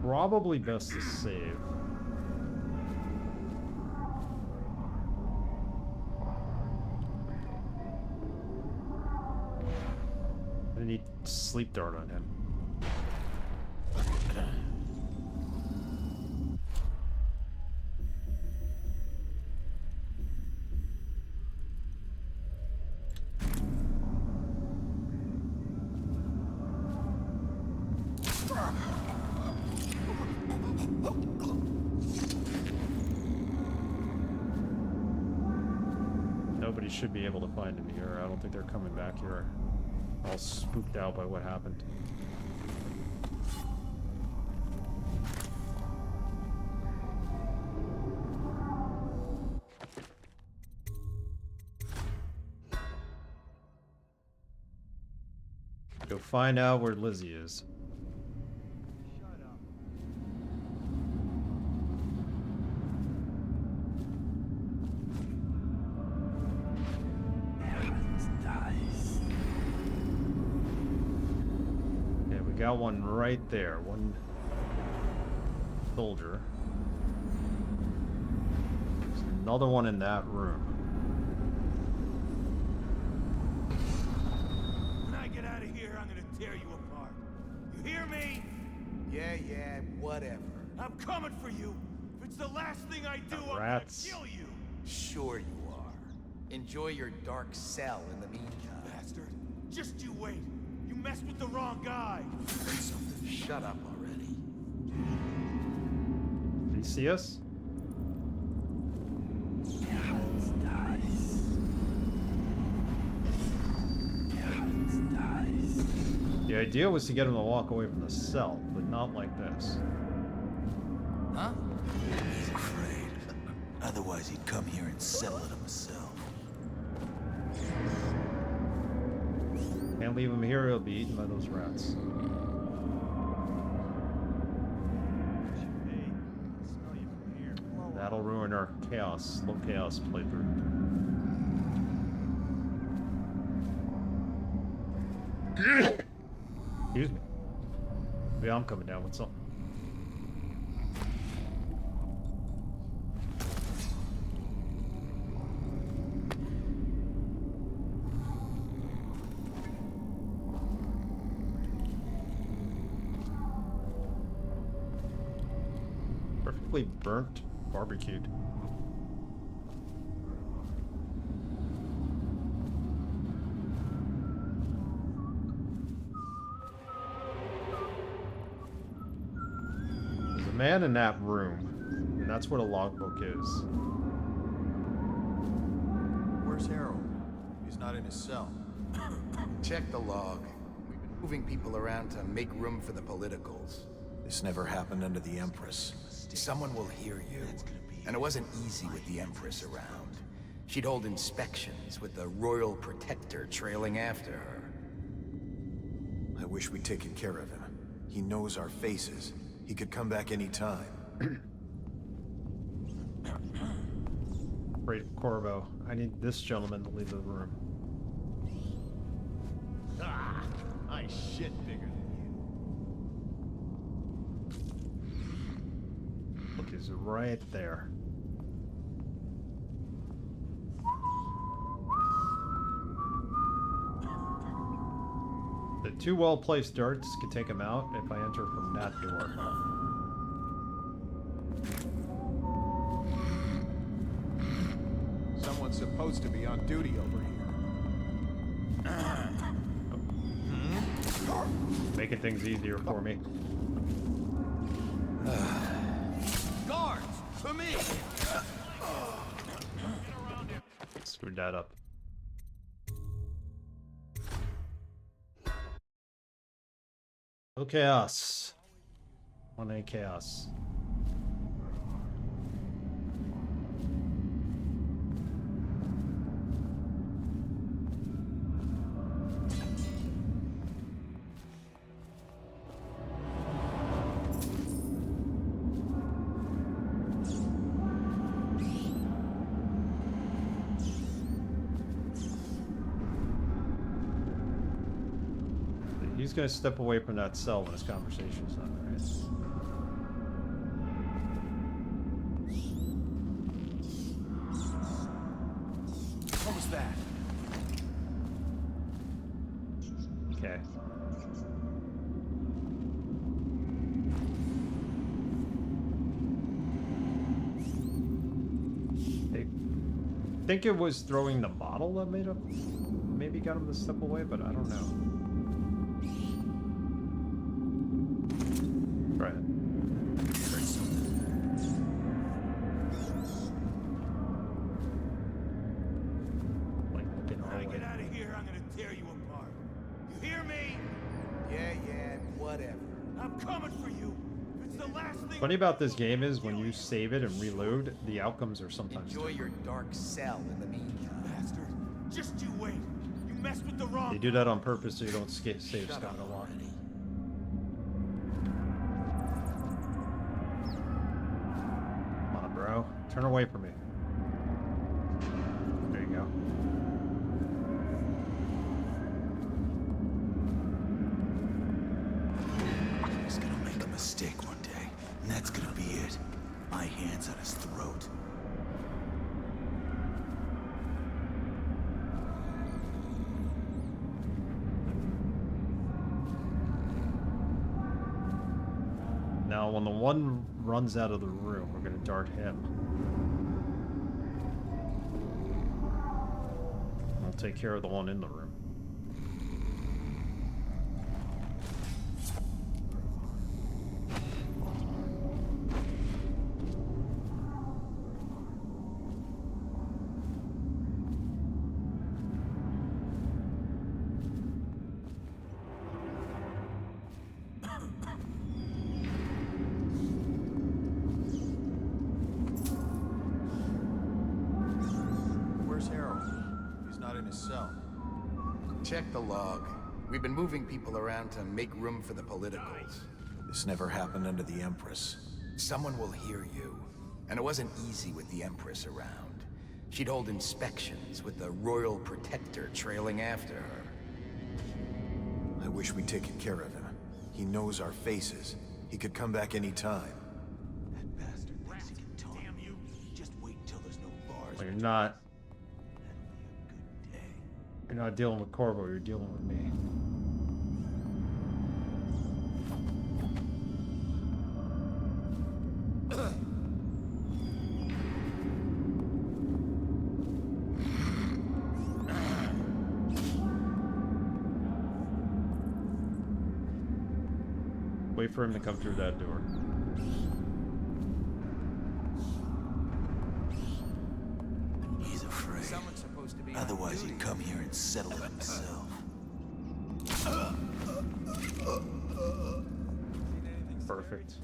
Speaker 1: Probably best to save. I need sleep dart on him. Nobody should be able to find him here. I don't think they're coming back here. All spooked out by what happened. Go find out where Lizzie is. Got one right there. One soldier. There's another one in that room.
Speaker 6: When I get out of here, I'm gonna tear you apart. You hear me?
Speaker 4: Yeah, whatever.
Speaker 6: I'm coming for you. If it's the last thing I do, I'm
Speaker 1: Rats.
Speaker 6: gonna kill you.
Speaker 4: Sure you are. Enjoy your dark cell in the meantime.
Speaker 6: Bastard. Just you wait. You messed with the wrong guy.
Speaker 4: Shut up already.
Speaker 1: Did he see us? The idea was to get him to walk away from the cell, but not like this.
Speaker 4: Huh? He's afraid. Otherwise he'd come here and settle it himself.
Speaker 1: Can't leave him here, he'll be eaten by those rats. That'll ruin our chaos, low chaos playthrough. Excuse me. Yeah, I'm coming down with something. Perfectly burnt, barbecued. There's a man in that room, and that's what a logbook is.
Speaker 5: Where's Harold? He's not in his cell.
Speaker 4: Check the log. We've been moving people around to make room for the politicals.
Speaker 5: This never happened under the Empress.
Speaker 4: Someone will hear you. And it wasn't easy with the Empress around. She'd hold inspections with the Royal Protector trailing after her.
Speaker 5: I wish we'd taken care of him. He knows our faces. He could come back any time.
Speaker 1: Great Corvo. I need this gentleman to leave the room.
Speaker 6: Ah, I shit bigger than you.
Speaker 1: Look, he's right there. The two well-placed darts can take him out if I enter from that door.
Speaker 5: Someone's supposed to be on duty over here.
Speaker 1: Making things easier for me.
Speaker 6: Guards, to me!
Speaker 1: Screwed that up. Oh, chaos. 1A chaos. He's gonna step away from that cell when his conversation's done, right?
Speaker 6: What was that?
Speaker 1: Okay. I think it was throwing the bottle that made him, maybe got him to step away, but I don't know. Right. Like looking all
Speaker 6: When I
Speaker 1: the way.
Speaker 6: get out of here, I'm gonna tear you apart. You hear me?
Speaker 4: Yeah, whatever.
Speaker 6: I'm coming for you. It's the last thing.
Speaker 1: Funny about this game is when you save it and reload, the outcomes are sometimes
Speaker 4: Enjoy your
Speaker 1: different.
Speaker 4: dark cell in the meantime.
Speaker 6: Bastard. Just you wait. You messed with the wrong.
Speaker 1: They do that on purpose so you don't save Scott a lot. Come on, bro. Turn away from me. There you go.
Speaker 10: He's gonna make a mistake one day, and that's gonna be it. My hands on his throat.
Speaker 1: Now, when the one runs out of the room, we're gonna dart him. We'll take care of the one in the room.
Speaker 5: Where's Harold? He's not in his cell.
Speaker 4: Check the log. We've been moving people around to make room for the politicals.
Speaker 5: This never happened under the Empress.
Speaker 4: Someone will hear you. And it wasn't easy with the Empress around. She'd hold inspections with the Royal Protector trailing after her.
Speaker 5: I wish we'd taken care of him. He knows our faces. He could come back any time.
Speaker 10: That bastard thinks he can taunt you. Just wait until there's no bars.
Speaker 1: Well, you're not.
Speaker 10: That'll be a good day.
Speaker 1: You're not dealing with Corvo. You're dealing with me. Wait for him to come through that door.
Speaker 10: He's afraid. Otherwise, he'd come here and settle it himself.
Speaker 1: Perfect.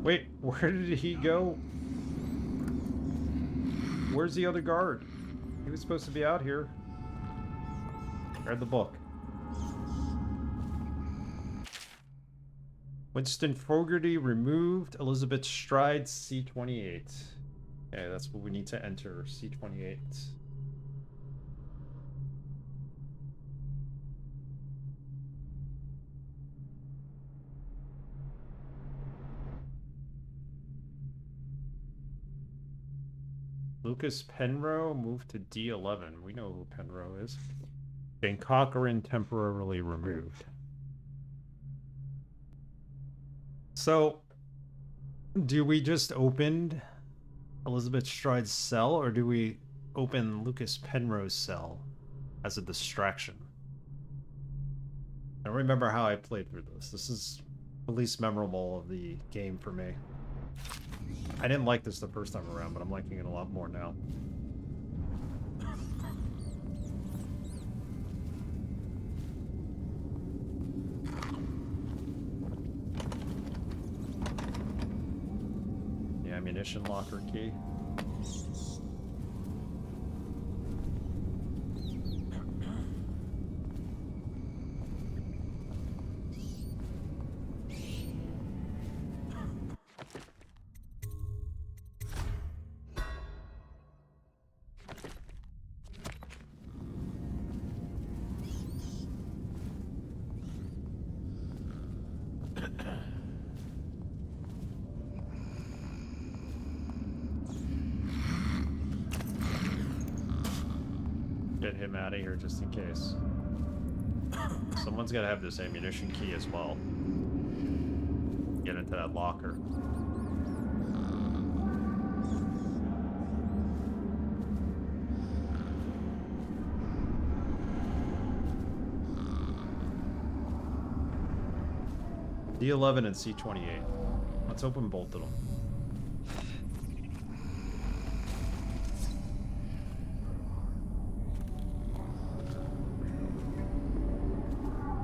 Speaker 1: Wait, where did he go? Where's the other guard? He was supposed to be out here. Grab the book. Winston Fogarty removed. Elizabeth Stride, C28. Okay, that's what we need to enter, C28. Lucas Penrose moved to D11. We know who Penrose is. Jane Cochran temporarily removed. So, do we just open Elizabeth Stride's cell, or do we open Lucas Penrose's cell as a distraction? I don't remember how I played through this. This is the least memorable of the game for me. I didn't like this the first time around, but I'm liking it a lot more now. The ammunition locker key. Get him out of here just in case. Someone's got to have this ammunition key as well. Get into that locker. D11 and C28. Let's open both of them.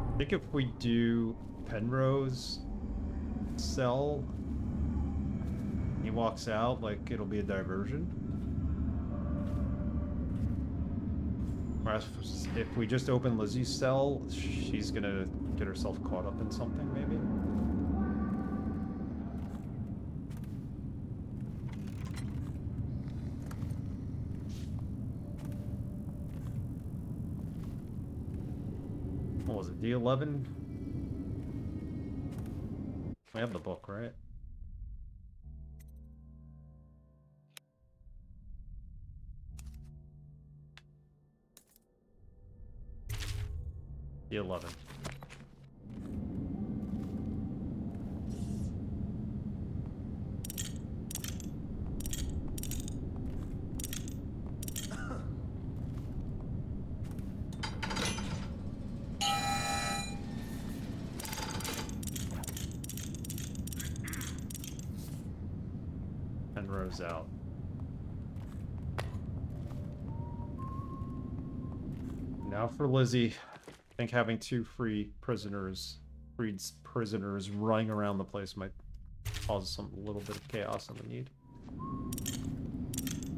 Speaker 1: I think if we do Penrose cell, he walks out, like, it'll be a diversion. Or if we just open Lizzie's cell, she's gonna get herself caught up in something, maybe? What was it, D11? We have the book, right? D11. Penrose out. Now for Lizzie. I think having two freed prisoners running around the place might cause some little bit of chaos in the need.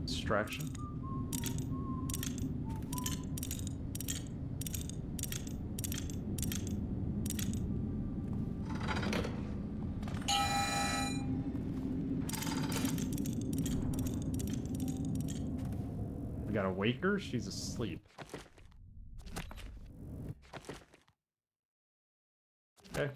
Speaker 1: Distraction. We gotta wake her? She's asleep. Okay.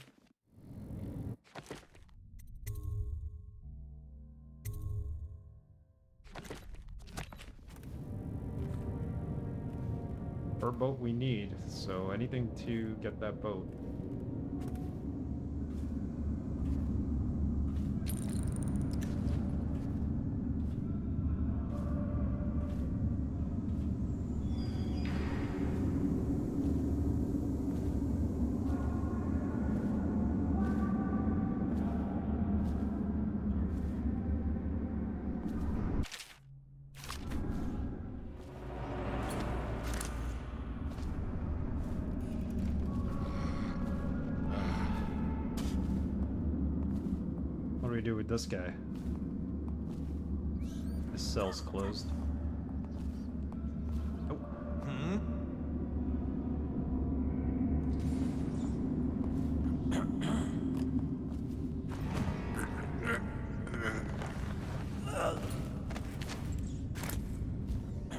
Speaker 1: Our boat we need, so anything to get that boat. What do we do with this guy? This cell's closed. Oh.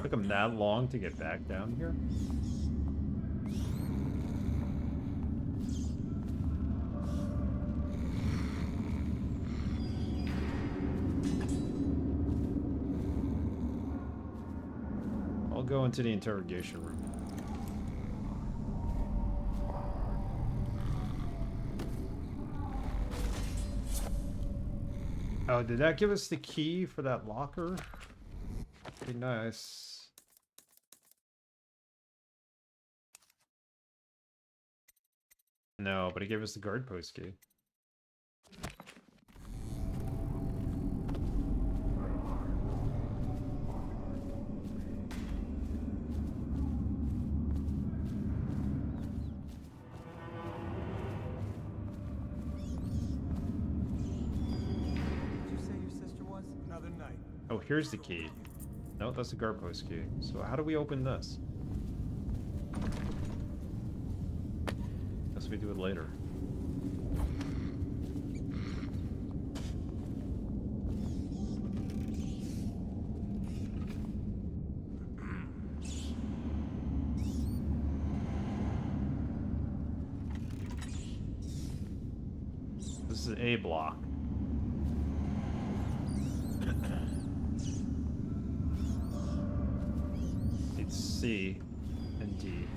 Speaker 1: Took him that long to get back down here? I'll go into the interrogation room. Oh, did that give us the key for that locker? Pretty nice. No, but it gave us the guard post key. Oh, here's the key. No, that's the guard post key. So how do we open this? Guess we do it later. This is A block. It's C and D.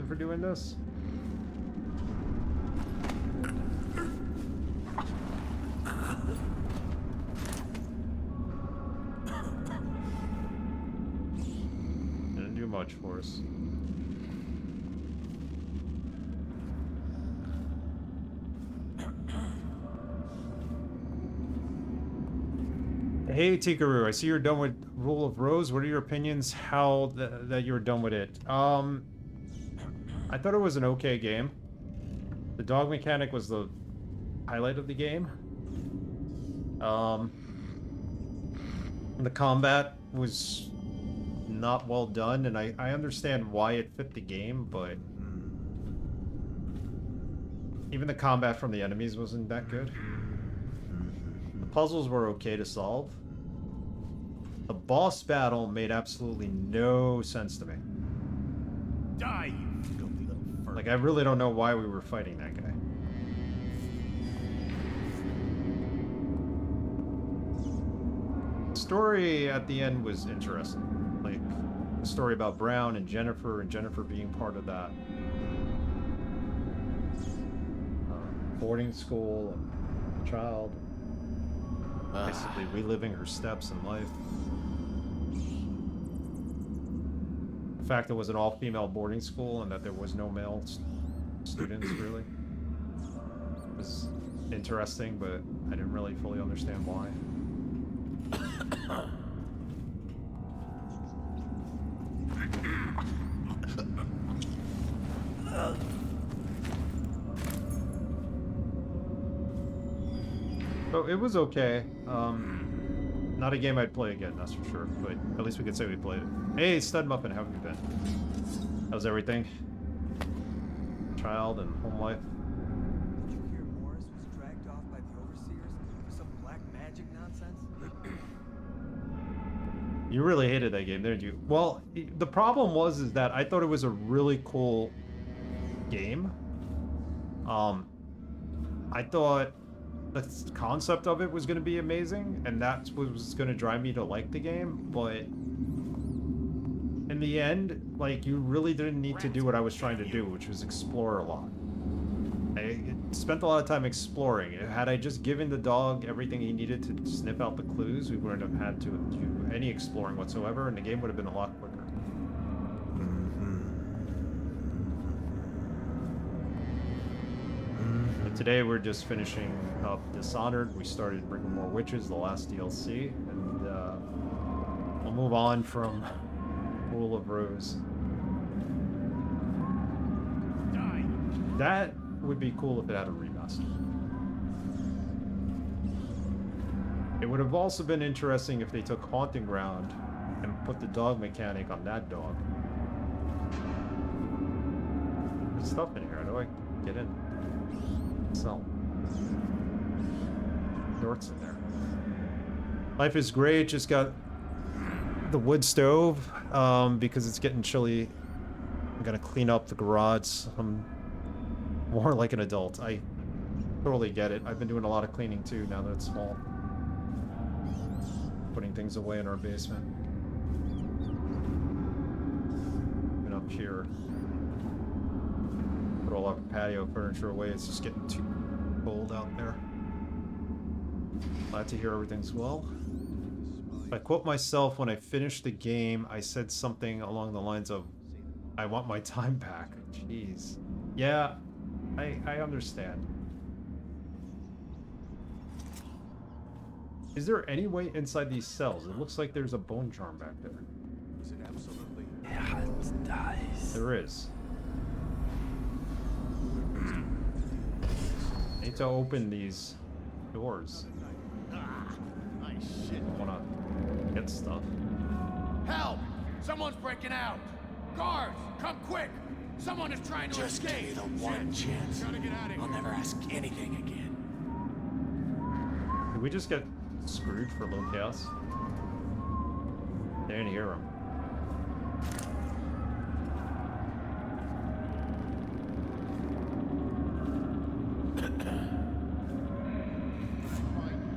Speaker 1: For doing this? Didn't do much for us. Hey Tikaru, I see you're done with Rule of Rose. What are your opinions how that you're done with it? I thought it was an okay game. The dog mechanic was the highlight of the game. The combat was not well done, and I understand why it fit the game, but even the combat from the enemies wasn't that good. The puzzles were okay to solve. The boss battle made absolutely no sense to me.
Speaker 5: Die, you filthy little fur.
Speaker 1: Like, I really don't know why we were fighting that guy. The story at the end was interesting. Like, the story about Brown and Jennifer being part of that boarding school and child. Basically reliving her steps in life. The fact it was an all-female boarding school and that there was no male students, really. interesting, but I didn't really fully understand why. So it was okay. Not a game I'd play again, that's for sure. But at least we could say we played it. Hey, Stud Muffin, how have you been? How's everything? Child and home life?
Speaker 9: Did you hear Morris was dragged off by the overseers for some black magic nonsense?
Speaker 1: You really hated that game, didn't you? Well, the problem was that I thought it was a really cool game. I thought the concept of it was going to be amazing, and that's what was going to drive me to like the game, but in the end, like, you really didn't need to do what I was trying to do, which was explore a lot. I spent a lot of time exploring. Had I just given the dog everything he needed to sniff out the clues, we wouldn't have had to do any exploring whatsoever, and the game would have been a lot quicker. But today we're just finishing up Dishonored. We started Brigmore Witches, the last DLC, and we'll move on from Rule of Rose. That would be cool if it had a remaster. It would have also been interesting if they took Haunting Ground and put the dog mechanic on that dog. There's stuff in here. How do I get in? So, Dort's in there. Life is great. Just got the wood stove because it's getting chilly. I'm gonna clean up the garage. I'm more like an adult. I totally get it. I've been doing a lot of cleaning too now that it's small. Putting things away in our basement. And up here. Put all our patio furniture away. It's just getting too cold out there. Glad to hear everything's well. If I quote myself, when I finished the game, I said something along the lines of, I want my time back. Jeez. Yeah, I understand. Is there any way inside these cells? It looks like there's a bone charm back there.
Speaker 5: Is it absolutely?
Speaker 1: There is. I need to open these doors.
Speaker 7: Nice shit.
Speaker 1: I wanna get stuff.
Speaker 11: Help! Someone's breaking out! Guards, come quick! Someone is trying to
Speaker 10: Just
Speaker 11: escape!
Speaker 10: give me the one chance.
Speaker 11: Gotta get out of
Speaker 10: I'll
Speaker 11: here.
Speaker 10: never ask anything again.
Speaker 1: Did we just get screwed for low chaos? They didn't hear him.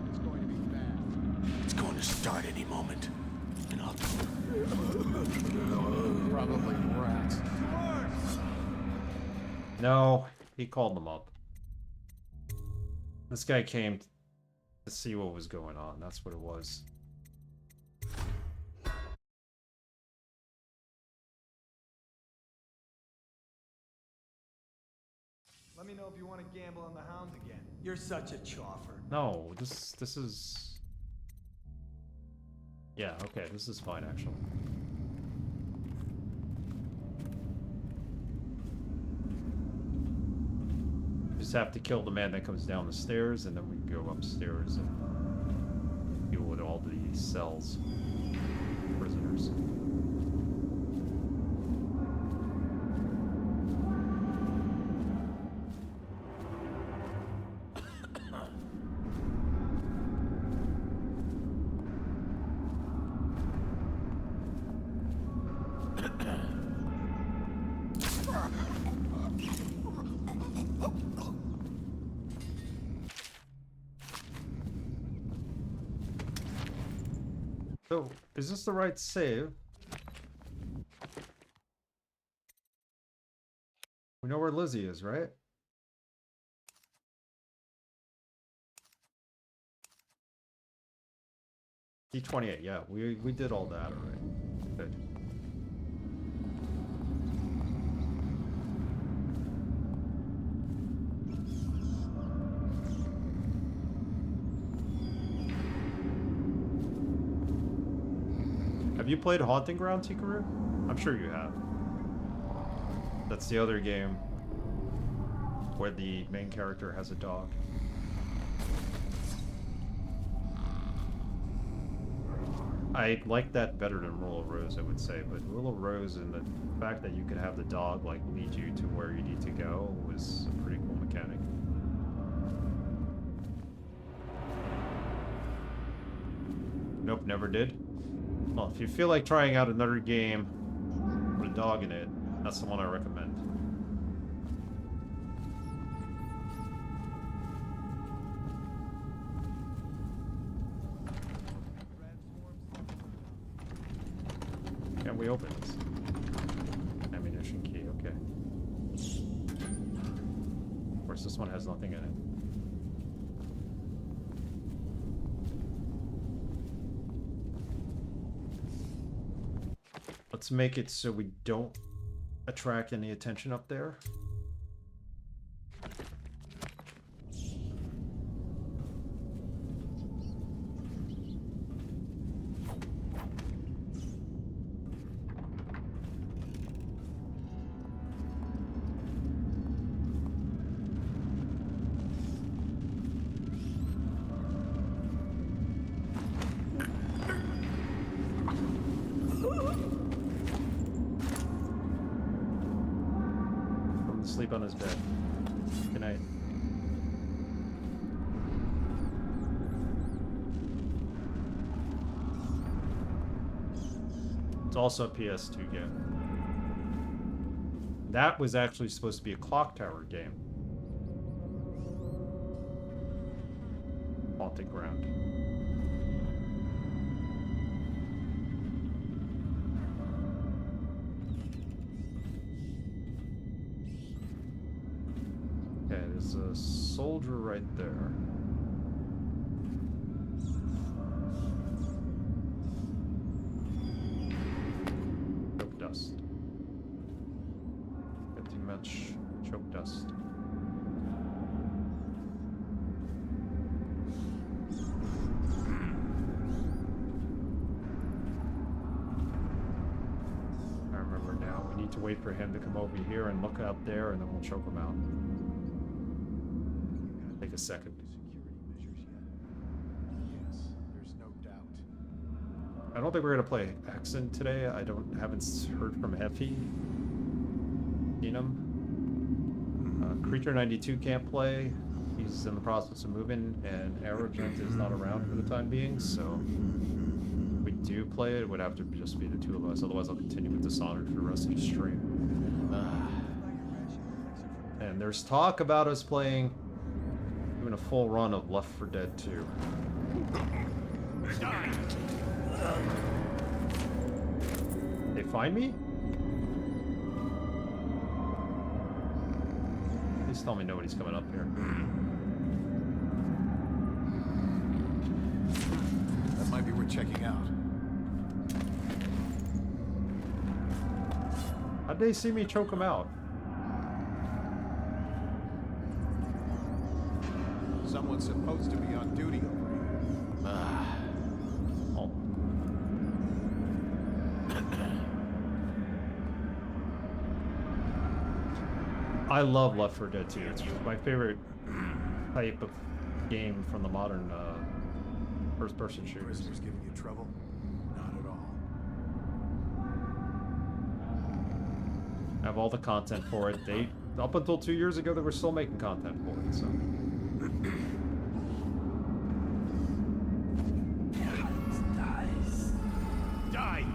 Speaker 7: It's going to be bad.
Speaker 10: It's going to start any moment. And I'll...
Speaker 5: Probably rats.
Speaker 1: No, he called them up. This guy came to see what was going on. That's what it was.
Speaker 9: Let me know if you want to gamble on the hounds again. You're such a choffer.
Speaker 1: No, this is... Yeah, okay, this is fine, actually. Just have to kill the man that comes down the stairs, and then we can go upstairs and deal with all the cells. Prisoners. So, is this the right save? We know where Lizzie is, right? D28, yeah, we did all that already. Good. Have you played Haunting Ground, Tikaru? I'm sure you have. That's the other game where the main character has a dog. I like that better than Rule of Rose, I would say, but Rule of Rose and the fact that you could have the dog like lead you to where you need to go was a pretty cool mechanic. Nope, never did. Well, if you feel like trying out another game with a dog in it, that's the one I recommend. Can we open this? Ammunition key, okay. Of course, this one has nothing in it. Let's make it so we don't attract any attention up there. Sleep on his bed. Good night. It's also a PS2 game. That was actually supposed to be a Clock Tower game. Haunted Ground. Okay, there's a soldier right there. Choke dust. 50 much choke dust. I remember now. We need to wait for him to come over here and look out there, and then we'll choke him out. Take a second.
Speaker 5: Yes, there's no doubt.
Speaker 1: I don't think we're gonna play Accent today. Haven't heard from Effie. Seen him. Creature 92 can't play. He's in the process of moving, and Arrogant is not around for the time being. So if we do play it, it would have to just be the two of us. Otherwise, I'll continue with Dishonored for the rest of the stream. And there's talk about us playing. Doing a full run of Left 4 Dead 2. They find me? Please tell me nobody's coming up here.
Speaker 5: That might be worth checking out.
Speaker 1: How'd they see me choke them out?
Speaker 5: Someone's supposed to be on duty over here.
Speaker 1: Oh. I love Left 4 Dead 2. It's my favorite type of game from the modern first-person shooters.
Speaker 5: Prisoners giving you trouble? Not at all.
Speaker 1: I have all the content for it. Up until 2 years ago, they were still making content for it, so...
Speaker 11: Die!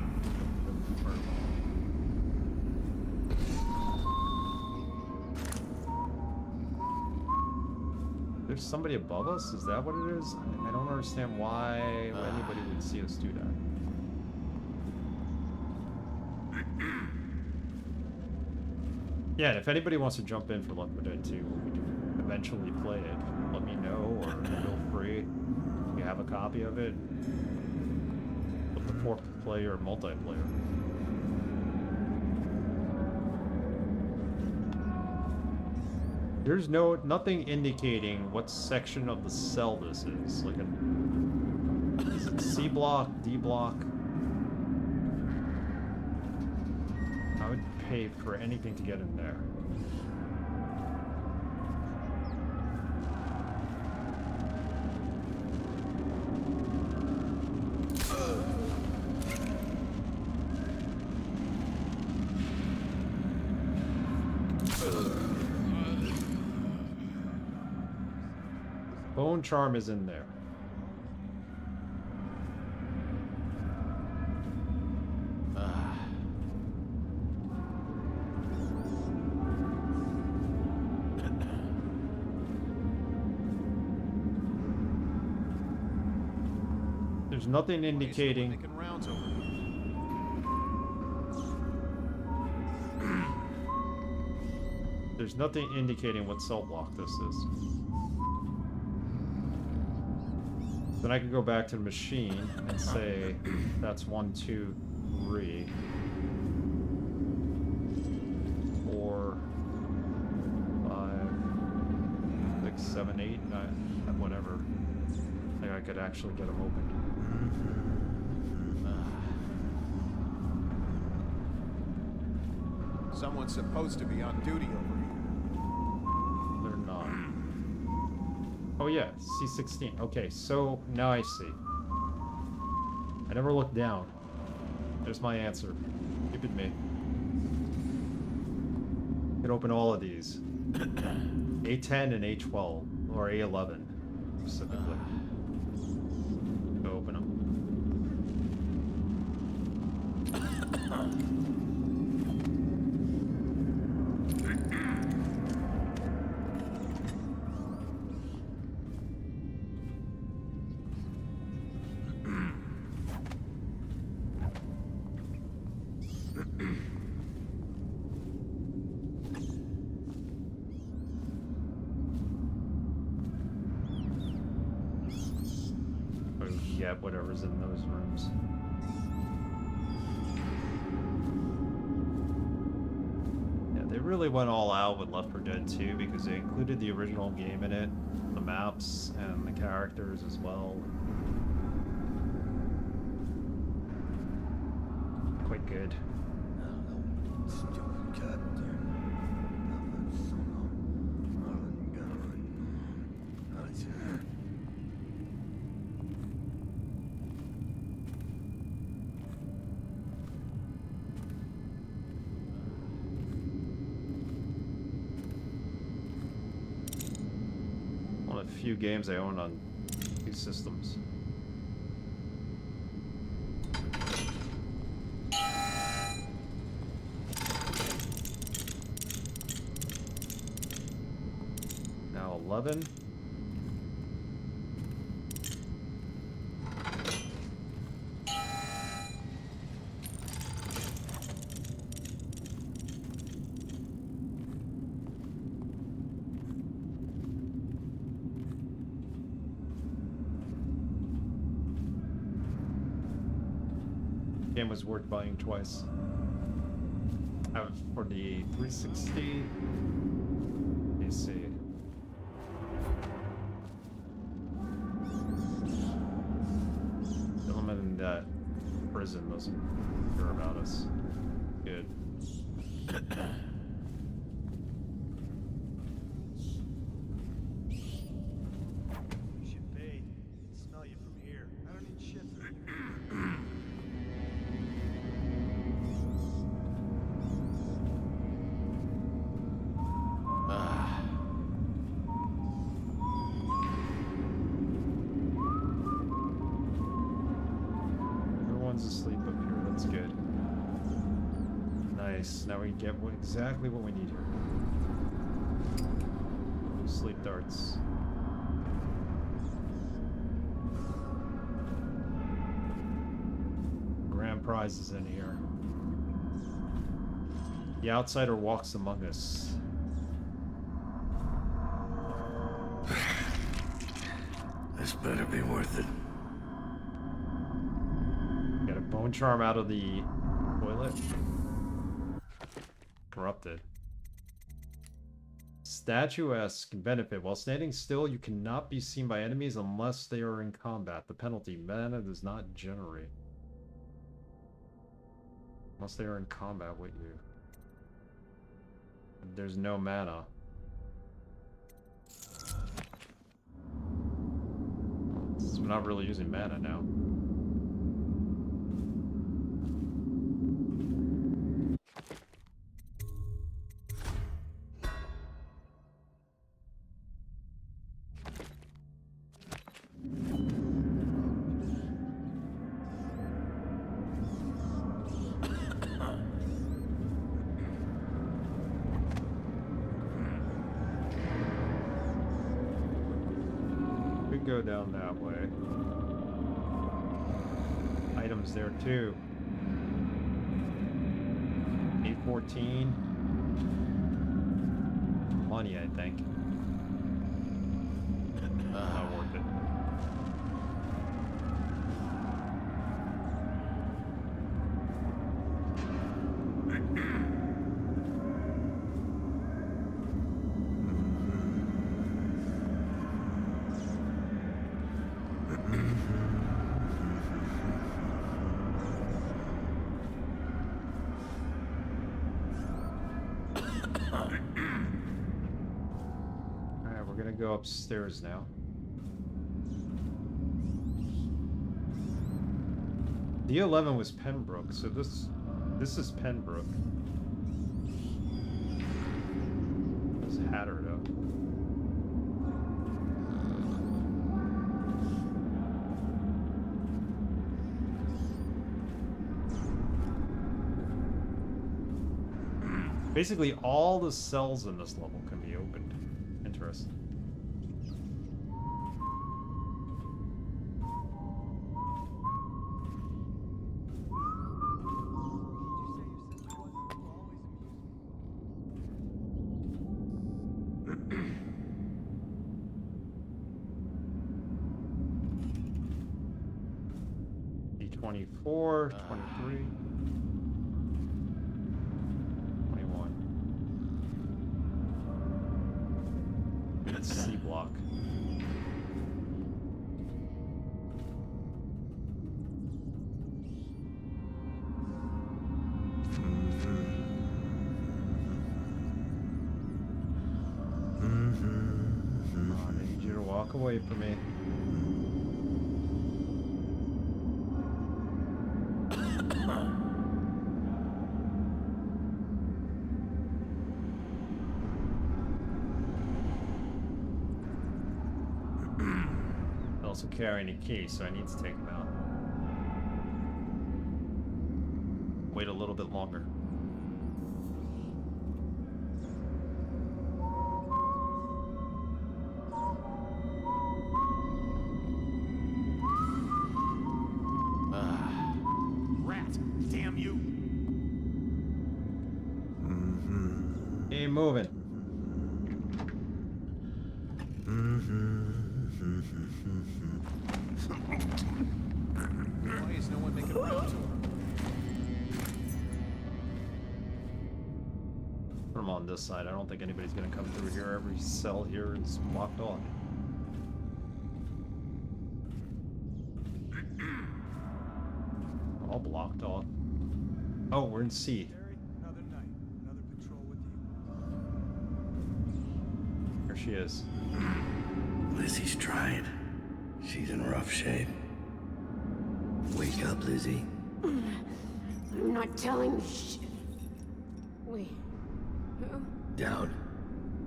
Speaker 1: There's somebody above us? Is that what it is? I don't understand why anybody would see us do that. Yeah, and if anybody wants to jump in for Left 4 Dead 2 when we do eventually play it, let me know, or feel free. If you have a copy of it, with the 4-player multiplayer. There's nothing indicating what section of the cell this is. Like a C block, D block. would pay for anything to get in there. Bone charm is in there. There's nothing indicating. There's nothing indicating what cell block this is. Then I could go back to the machine and say that's 1, 2, 3, 4, 5, 6, 7, 8, 9, whatever. I think I could actually get them open.
Speaker 5: Someone's supposed to be on duty over here.
Speaker 1: They're not. Oh yeah, C16. Okay, so now I see. I never looked down. There's my answer. Stupid me. Could open all of these. A10 and A12, or A11 specifically. Go open them. Whatever's in those rooms. Yeah, they really went all out with Left 4 Dead 2 because they included the original game in it, the maps, and the characters as well. Quite good. Few games I own on these systems. Now 11. Game was worth buying twice. For the 360. Let me see. Gentleman in that prison doesn't care about us. Good. Asleep up here. That's good. Nice. Now we get exactly what we need here. Sleep darts. Grand prize is in here. The outsider walks among us.
Speaker 2: This better be worth it.
Speaker 1: Bone charm out of the toilet. Corrupted. Statuesque benefit. While standing still, you cannot be seen by enemies unless they are in combat. The penalty: mana does not generate. Unless they are in combat with you. There's no mana. So we're not really using mana now. Go down that way. Items there too. 814. Money, I think. Not worth it. Go upstairs now. D11 was Pembroke, so this is Pembroke. This is Hatter though. Basically all the cells in this level can be opened. Interesting. D24, 23, 21. It's C block. Come on, I need you to walk away from me. Also carrying a key, so I need to take him out. Wait a little bit longer.
Speaker 11: Rat, damn you!
Speaker 1: Keep moving.
Speaker 5: Why is no one making a round to her?
Speaker 1: Put him on this side. I don't think anybody's gonna come through here. Every cell here is blocked off. All blocked off. Oh, we're in C.
Speaker 9: Another night, another patrol with you.
Speaker 1: Here she is.
Speaker 2: Lizzie's tried. She's in rough shape. Wake up, Lizzie.
Speaker 12: I'm not telling you shit. Wait. Who?
Speaker 2: Dowd.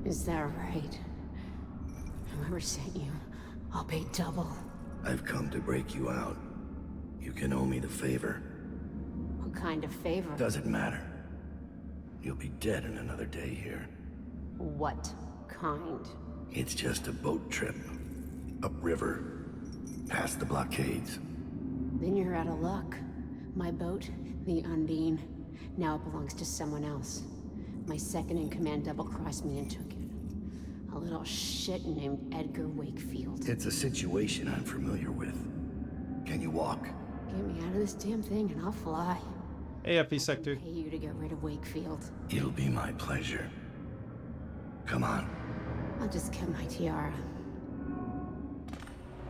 Speaker 12: Is that right? Whoever sent you, I'll pay double.
Speaker 2: I've come to break you out. You can owe me the favor.
Speaker 12: What kind of favor?
Speaker 2: Doesn't matter. You'll be dead in another day here.
Speaker 12: What kind?
Speaker 2: It's just a boat trip. Upriver. Past the blockades.
Speaker 12: Then you're out of luck. My boat, the Undine, now belongs to someone else. My second-in-command double-crossed me and took it. A little shit named Edgar Wakefield.
Speaker 2: It's a situation I'm familiar with. Can you walk?
Speaker 12: Get me out of this damn thing and I'll fly.
Speaker 1: Hey, FE Sector.
Speaker 12: Pay you to get rid of Wakefield.
Speaker 2: It'll be my pleasure. Come on.
Speaker 12: I'll just cut my tiara.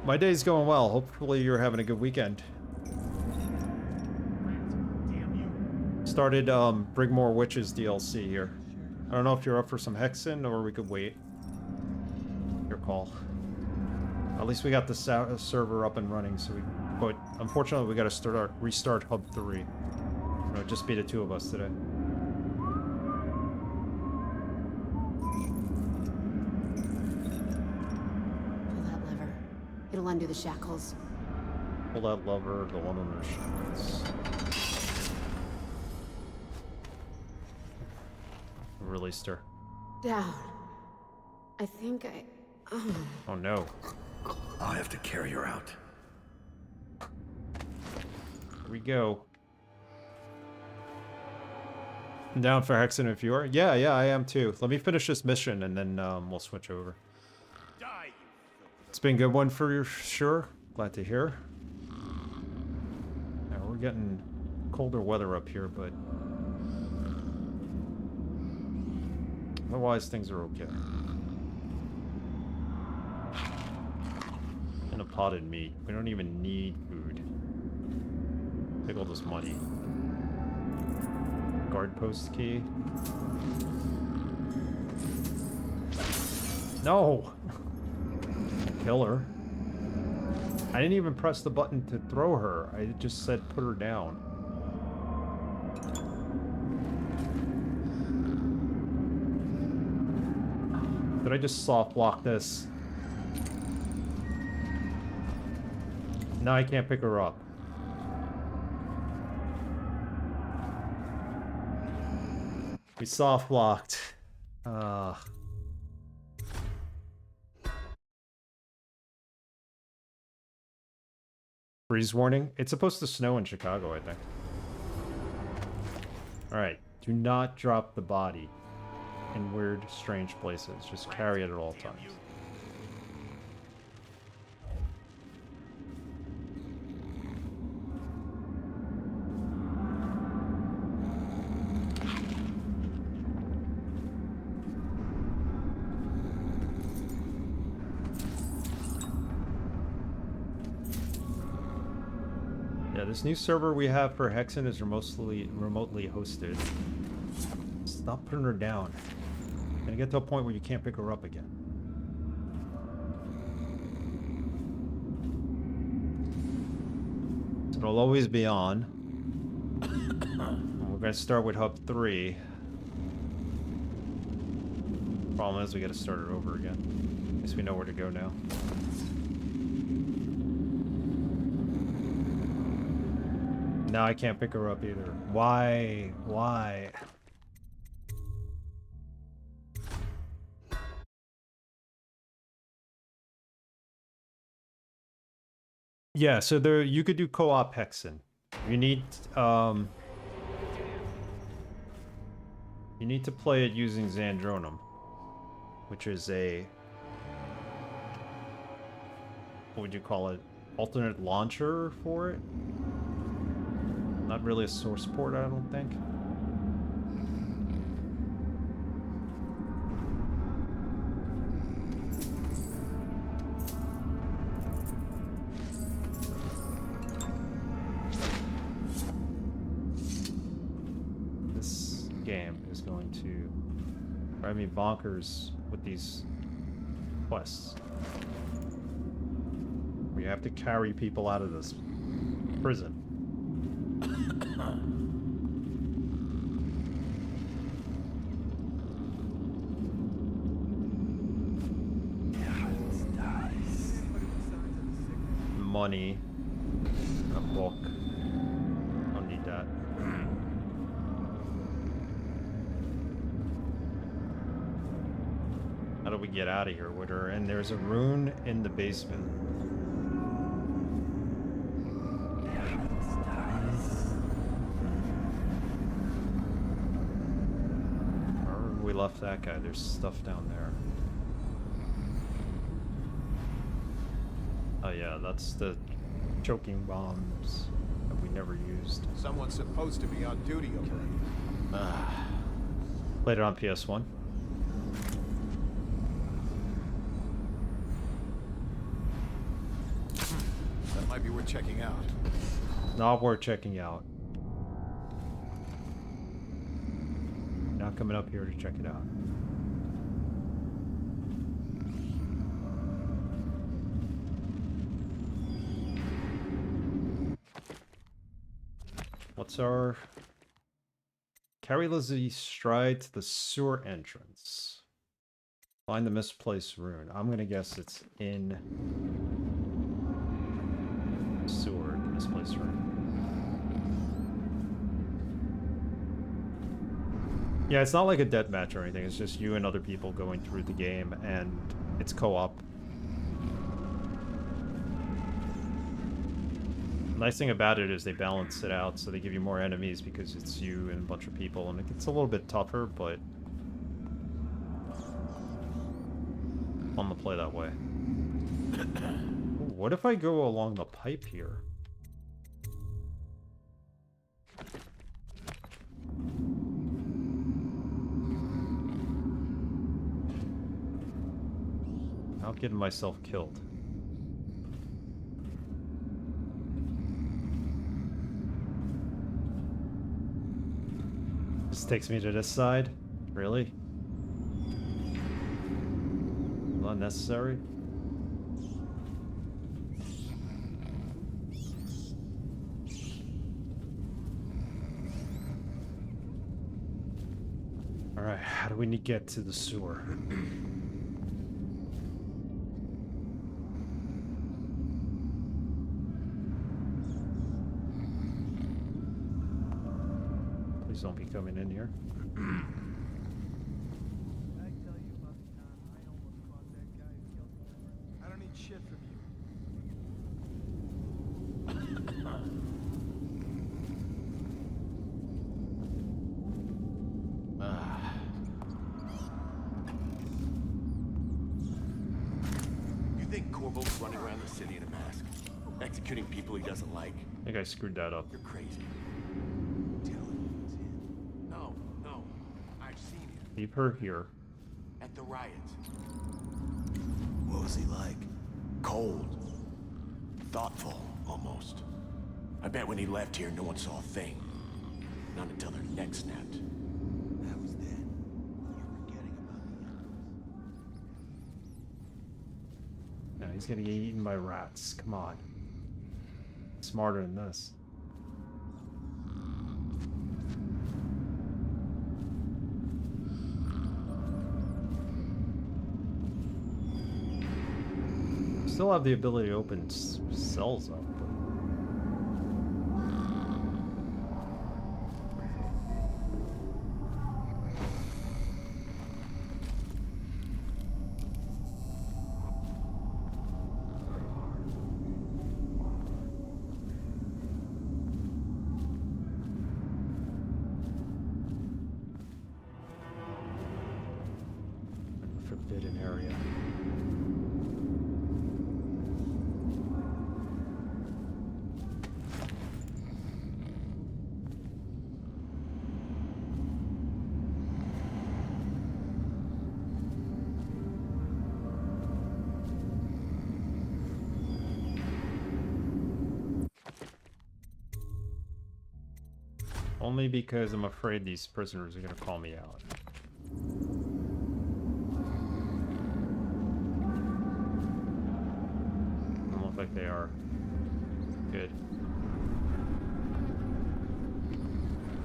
Speaker 1: My day's going well. Hopefully you're having a good weekend. Started Brigmore Witch's DLC here. I don't know if you're up for some hexing or we could wait. Your call. At least we got the server up and running, so we. But unfortunately, we got to restart Hub 3. It'll just be the two of us today.
Speaker 12: Pull that lever. It'll undo the shackles.
Speaker 1: Pull that lever, the one on the shackles. Released her.
Speaker 12: Down. I think I...
Speaker 1: Oh no.
Speaker 2: I'll have to carry her out.
Speaker 1: Here we go. I'm down for hexing if you are. Yeah, I am too. Let me finish this mission and then we'll switch over. It's been a good one for sure. Glad to hear. Yeah, we're getting colder weather up here, but otherwise things are okay. And a potted meat. We don't even need food. Take all this money. Guard post key. No! Kill her. I didn't even press the button to throw her. I just said put her down. Did I just soft lock this? Now I can't pick her up. We soft locked. Freeze warning. It's supposed to snow in Chicago, I think. Alright. Do not drop the body in weird, strange places. Just carry it at all times. This new server we have for Hexen is mostly remotely hosted. Stop putting her down. Gonna get to a point where you can't pick her up again. So it'll always be on. And we're gonna start with Hub 3. Problem is we gotta start it over again. At least we know where to go now. Now I can't pick her up either. Why? Why? Yeah, so there you could do co-op Hexen. You need to play it using Xandronum, which is a, what would you call it? Alternate launcher for it? Not really a source port, I don't think. This game is going to drive me bonkers with these quests. We have to carry people out of this prison. Money, a book. Don't need that. How do we get out of here with her? And there's a rune in the basement. Where we left that guy, there's stuff down there. Oh yeah, that's the choking bombs that we never used.
Speaker 5: Someone's supposed to be on duty over it.
Speaker 1: Played it on PS1.
Speaker 5: That might be worth checking out.
Speaker 1: Not worth checking out. Not not coming up here to check it out. What's our... Carry Lizzie stride to the sewer entrance. Find the misplaced rune. I'm gonna guess it's in... sewer, misplaced rune. Yeah, it's not like a deathmatch or anything. It's just you and other people going through the game, and it's co-op. Nice thing about it is they balance it out, so they give you more enemies because it's you and a bunch of people, and it gets a little bit tougher, but fun to play that way. Ooh, what if I go along the pipe here? Without getting myself killed. This takes me to this side? Really? Unnecessary? Alright, how do we need to get to the sewer? Please don't be coming in here.
Speaker 9: I don't need shit from you.
Speaker 11: You think Corvo's running around the city in a mask? Executing people he doesn't like?
Speaker 1: I think I screwed that up.
Speaker 11: You're crazy. No. I've seen him.
Speaker 1: Leave her here.
Speaker 11: At the riots.
Speaker 10: What was he like?
Speaker 11: Cold. Thoughtful, almost. I bet when he left here, no one saw a thing. Not until their neck snapped.
Speaker 10: That was then. You're forgetting about the
Speaker 1: No, he's gonna get eaten by rats. Come on. Smarter than this. Still have the ability to open cells up. Forbidden area. Only because I'm afraid these prisoners are gonna call me out. Don't look like they are. Good.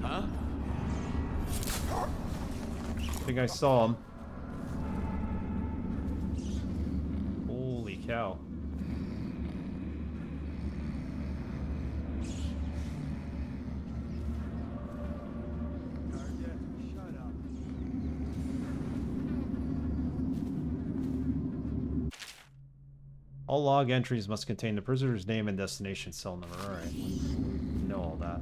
Speaker 11: Huh?
Speaker 1: I think I saw him. Holy cow. All log entries must contain the prisoner's name and destination cell number. Alright. Know all that.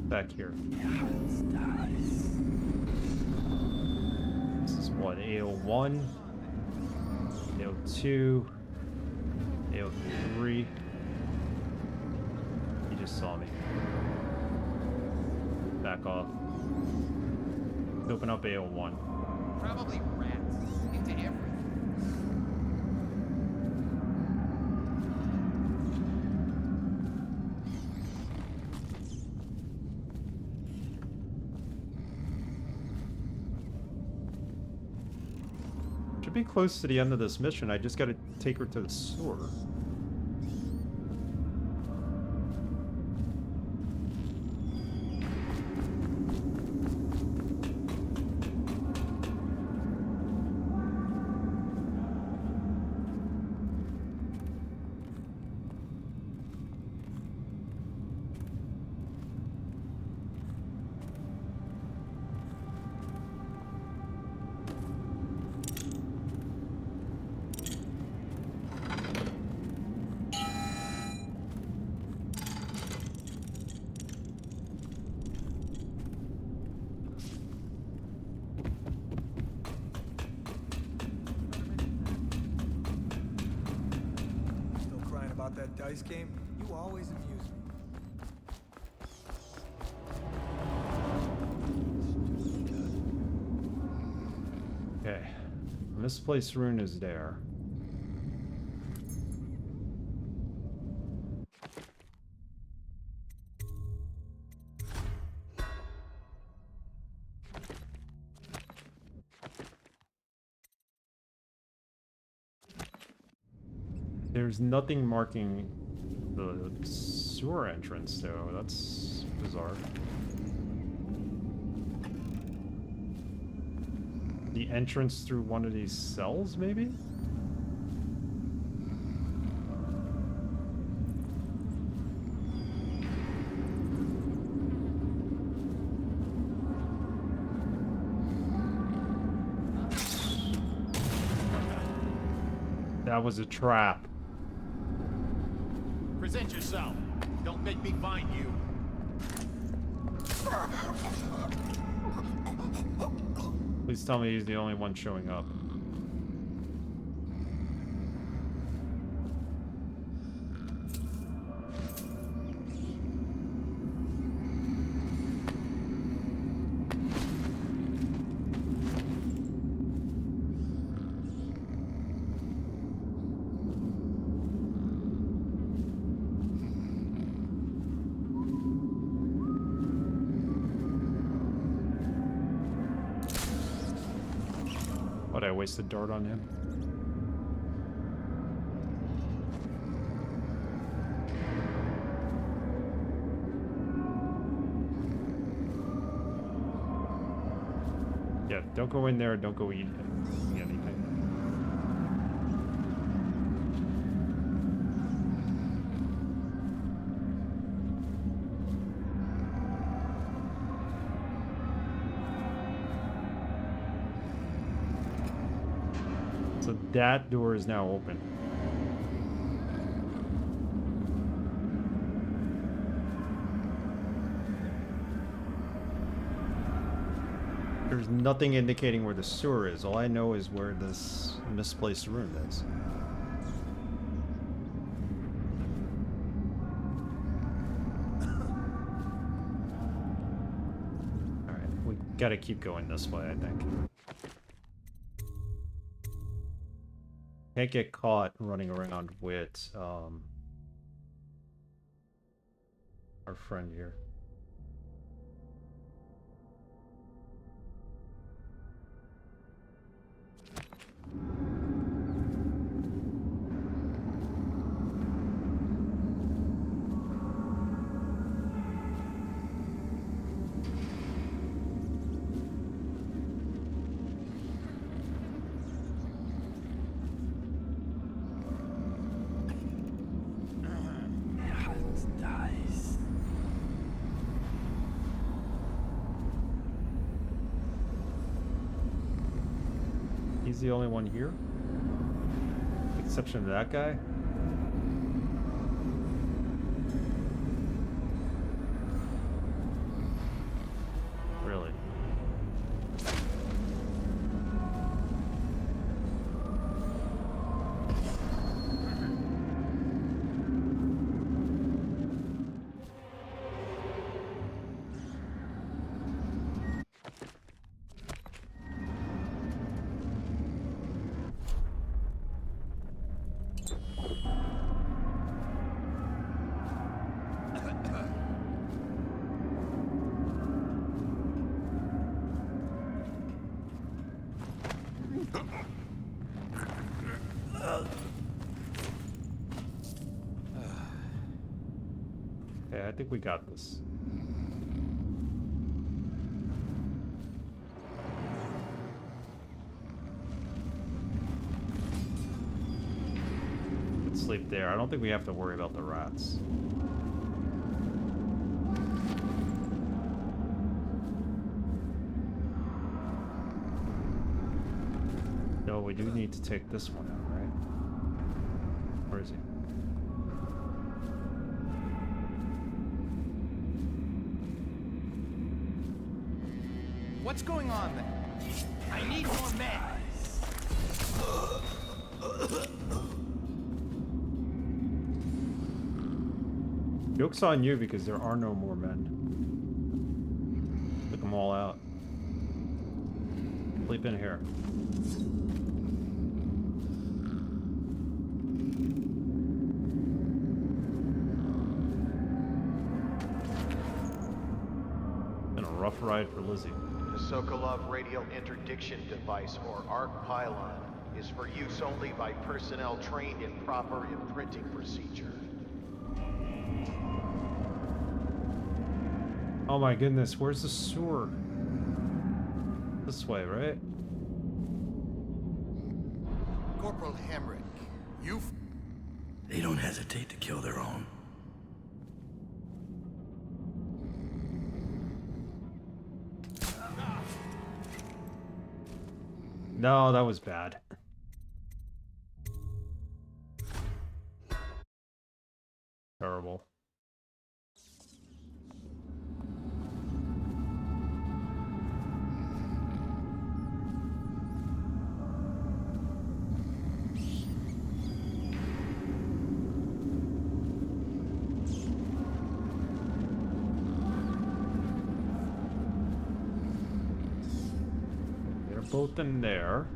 Speaker 1: Back here. This is what? AO1, AO2, AO3. He just saw me. Back off. Open up AO1.
Speaker 13: Probably rats into everything.
Speaker 1: Should be close to the end of this mission. I just gotta take her to the sewer.
Speaker 9: That dice game, you always amuse me.
Speaker 1: Okay. Misplaced rune is there. There's nothing marking the sewer entrance, though. That's bizarre. The entrance through one of these cells, maybe? That was a trap.
Speaker 11: Present yourself. Don't make me find you.
Speaker 1: Please tell me he's the only one showing up. What, I wasted dart on him? Yeah, don't go in there, don't go eat anything. So that door is now open. There's nothing indicating where the sewer is. All I know is where this misplaced rune is. Alright, we gotta keep going this way, I think. Can't get caught running around with our friend here. He's the only one here? Exception of that guy? Really? I think we got this. Sleep there. I don't think we have to worry about the rats. No, we do need to take this one out, right? Where is he?
Speaker 13: What's going on there? I need more men.
Speaker 1: Joke's on you because there are no more men. Took them all out. Sleep in here. Been a rough ride for Lizzie.
Speaker 7: The Sokolov radial interdiction device, or ARC pylon, is for use only by personnel trained in proper imprinting procedure.
Speaker 1: Oh my goodness, where's the sewer? This way, right?
Speaker 10: Corporal Hamrick,
Speaker 2: They don't hesitate to kill their own.
Speaker 1: No, that was bad. Terrible. Both in there.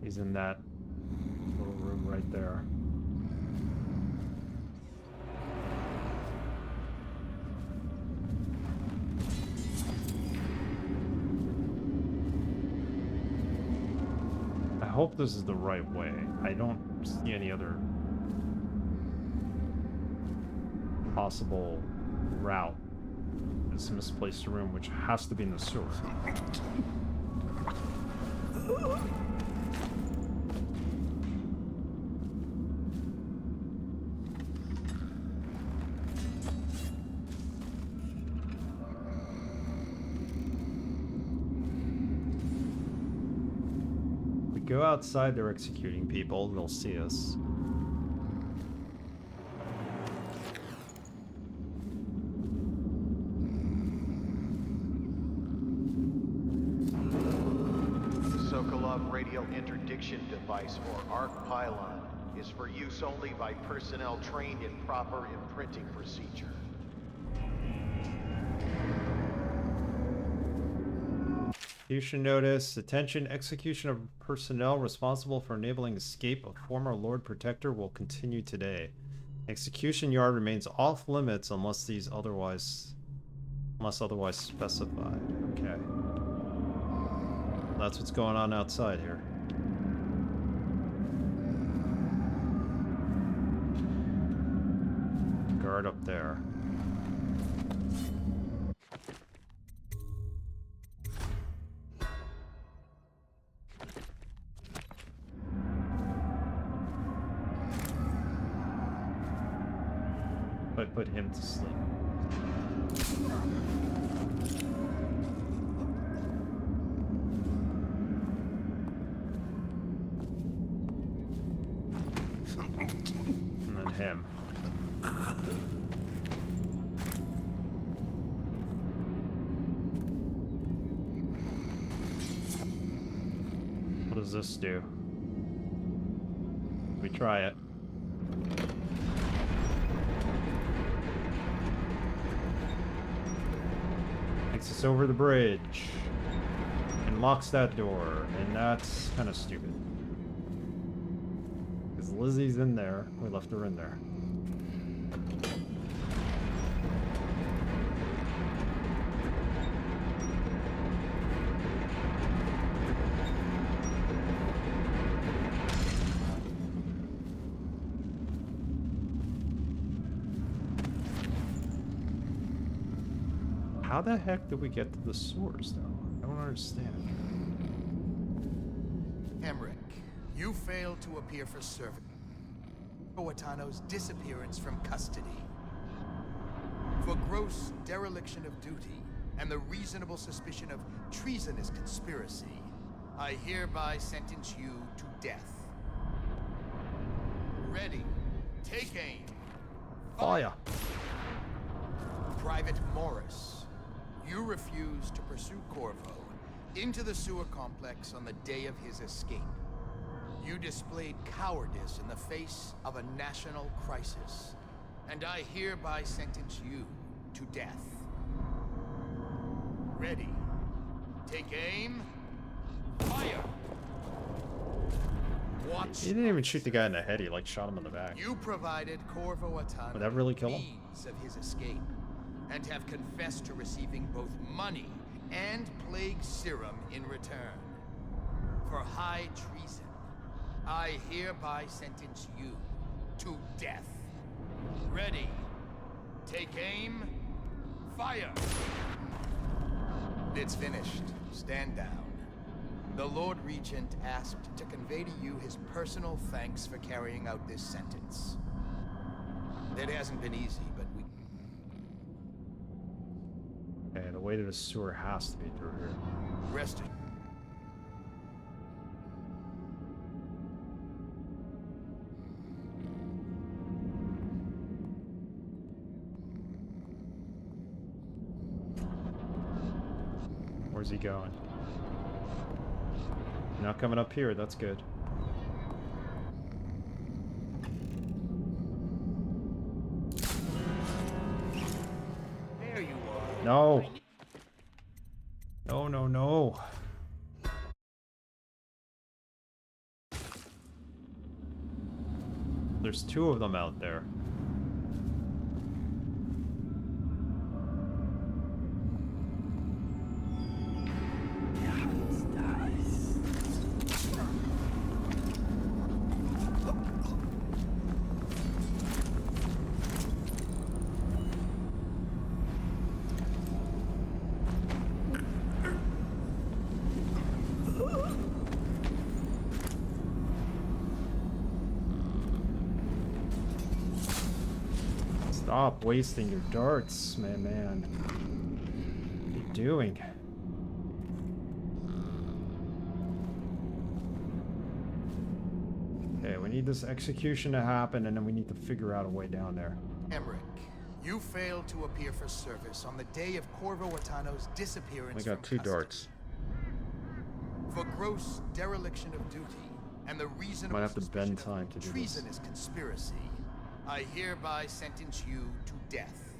Speaker 1: He's in that little room right there. I hope this is the right way. I don't see any other possible route. This misplaced room, which has to be in the sewer. Go outside, they're executing people, they'll see us.
Speaker 7: The Sokolov radial interdiction device, or ARC pylon, is for use only by personnel trained in proper imprinting procedure.
Speaker 1: Execution notice. Attention, execution of personnel responsible for enabling escape of former Lord Protector will continue today. Execution yard remains off limits unless otherwise specified. Okay. That's what's going on outside here. Guard up there. I put him to sleep. And then him. What does this do? We try it. Gets us over the bridge. And locks that door. And that's kind of stupid. Because Lizzie's in there. We left her in there. How the heck did we get to the sewers, though? I don't understand.
Speaker 4: Emmerich, you failed to appear for service. Corvo Attano's disappearance from custody. For gross dereliction of duty and the reasonable suspicion of treasonous conspiracy, I hereby sentence you to death. Ready. Take aim.
Speaker 1: Fire.
Speaker 4: Private Morris, you refused to pursue Corvo into the sewer complex on the day of his escape. You displayed cowardice in the face of a national crisis, and I hereby sentence you to death. Ready. Take aim. Fire. Watch.
Speaker 1: He didn't even shoot the guy in the head, he like shot him in the back.
Speaker 4: You provided Corvo Attano
Speaker 1: Would that really kill him?
Speaker 4: means of his escape, and have confessed to receiving both money and plague serum in return. For high treason, I hereby sentence you to death. Ready. Take aim. Fire. It's finished. Stand down. The Lord Regent asked to convey to you his personal thanks for carrying out this sentence. It hasn't been easy, but we...
Speaker 1: Okay, the way to the sewer has to be through here.
Speaker 4: Rest.
Speaker 1: Where's he going? Not coming up here, that's good.
Speaker 4: There you are.
Speaker 1: No. No, no, no. There's two of them out there. Stop wasting your darts, man. What are you doing? Okay, we need this execution to happen, and then we need to figure out a way down there.
Speaker 4: Emmerich, you failed to appear for service on the day of Corvo Attano's disappearance.
Speaker 1: We got
Speaker 4: from
Speaker 1: two
Speaker 4: custody.
Speaker 1: darts.
Speaker 4: For gross dereliction of duty and the reasonable
Speaker 1: Might have to bend
Speaker 4: suspicion
Speaker 1: time to
Speaker 4: of
Speaker 1: do this.
Speaker 4: treasonous conspiracy, I hereby sentence you to death.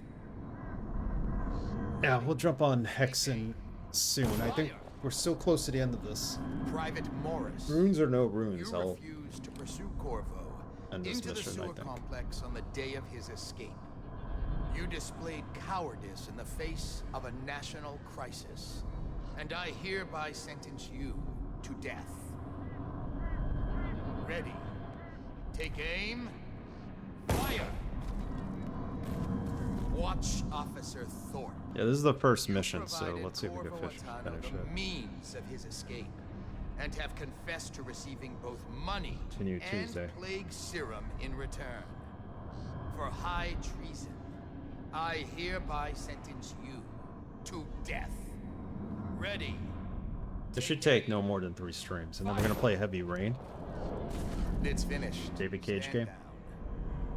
Speaker 1: Yeah, we'll jump on Hexen soon. I think we're so close to the end of this.
Speaker 4: Private Morris,
Speaker 1: Runes or no runes,
Speaker 4: you
Speaker 1: I'll
Speaker 4: refused to pursue Corvo
Speaker 1: end this
Speaker 4: into the
Speaker 1: mission, I
Speaker 4: sewer
Speaker 1: think.
Speaker 4: complex on the day of his escape. You displayed cowardice in the face of a national crisis, and I hereby sentence you to death. Ready. Take aim. Fire. Watch Officer Thorpe.
Speaker 1: Yeah, this is the first
Speaker 4: You
Speaker 1: mission, so
Speaker 4: provided
Speaker 1: let's see if we can
Speaker 4: Corvo
Speaker 1: finish
Speaker 4: Attano the
Speaker 1: it.
Speaker 4: means of his escape, and have confessed to receiving both money
Speaker 1: Continue
Speaker 4: and
Speaker 1: Tuesday.
Speaker 4: plague serum in return. For high treason, I hereby sentence you to death. Ready.
Speaker 1: This should take no more than 3 streams, and then we're gonna play Heavy Rain.
Speaker 4: It's finished.
Speaker 1: David Cage
Speaker 4: Stand
Speaker 1: game.
Speaker 4: down.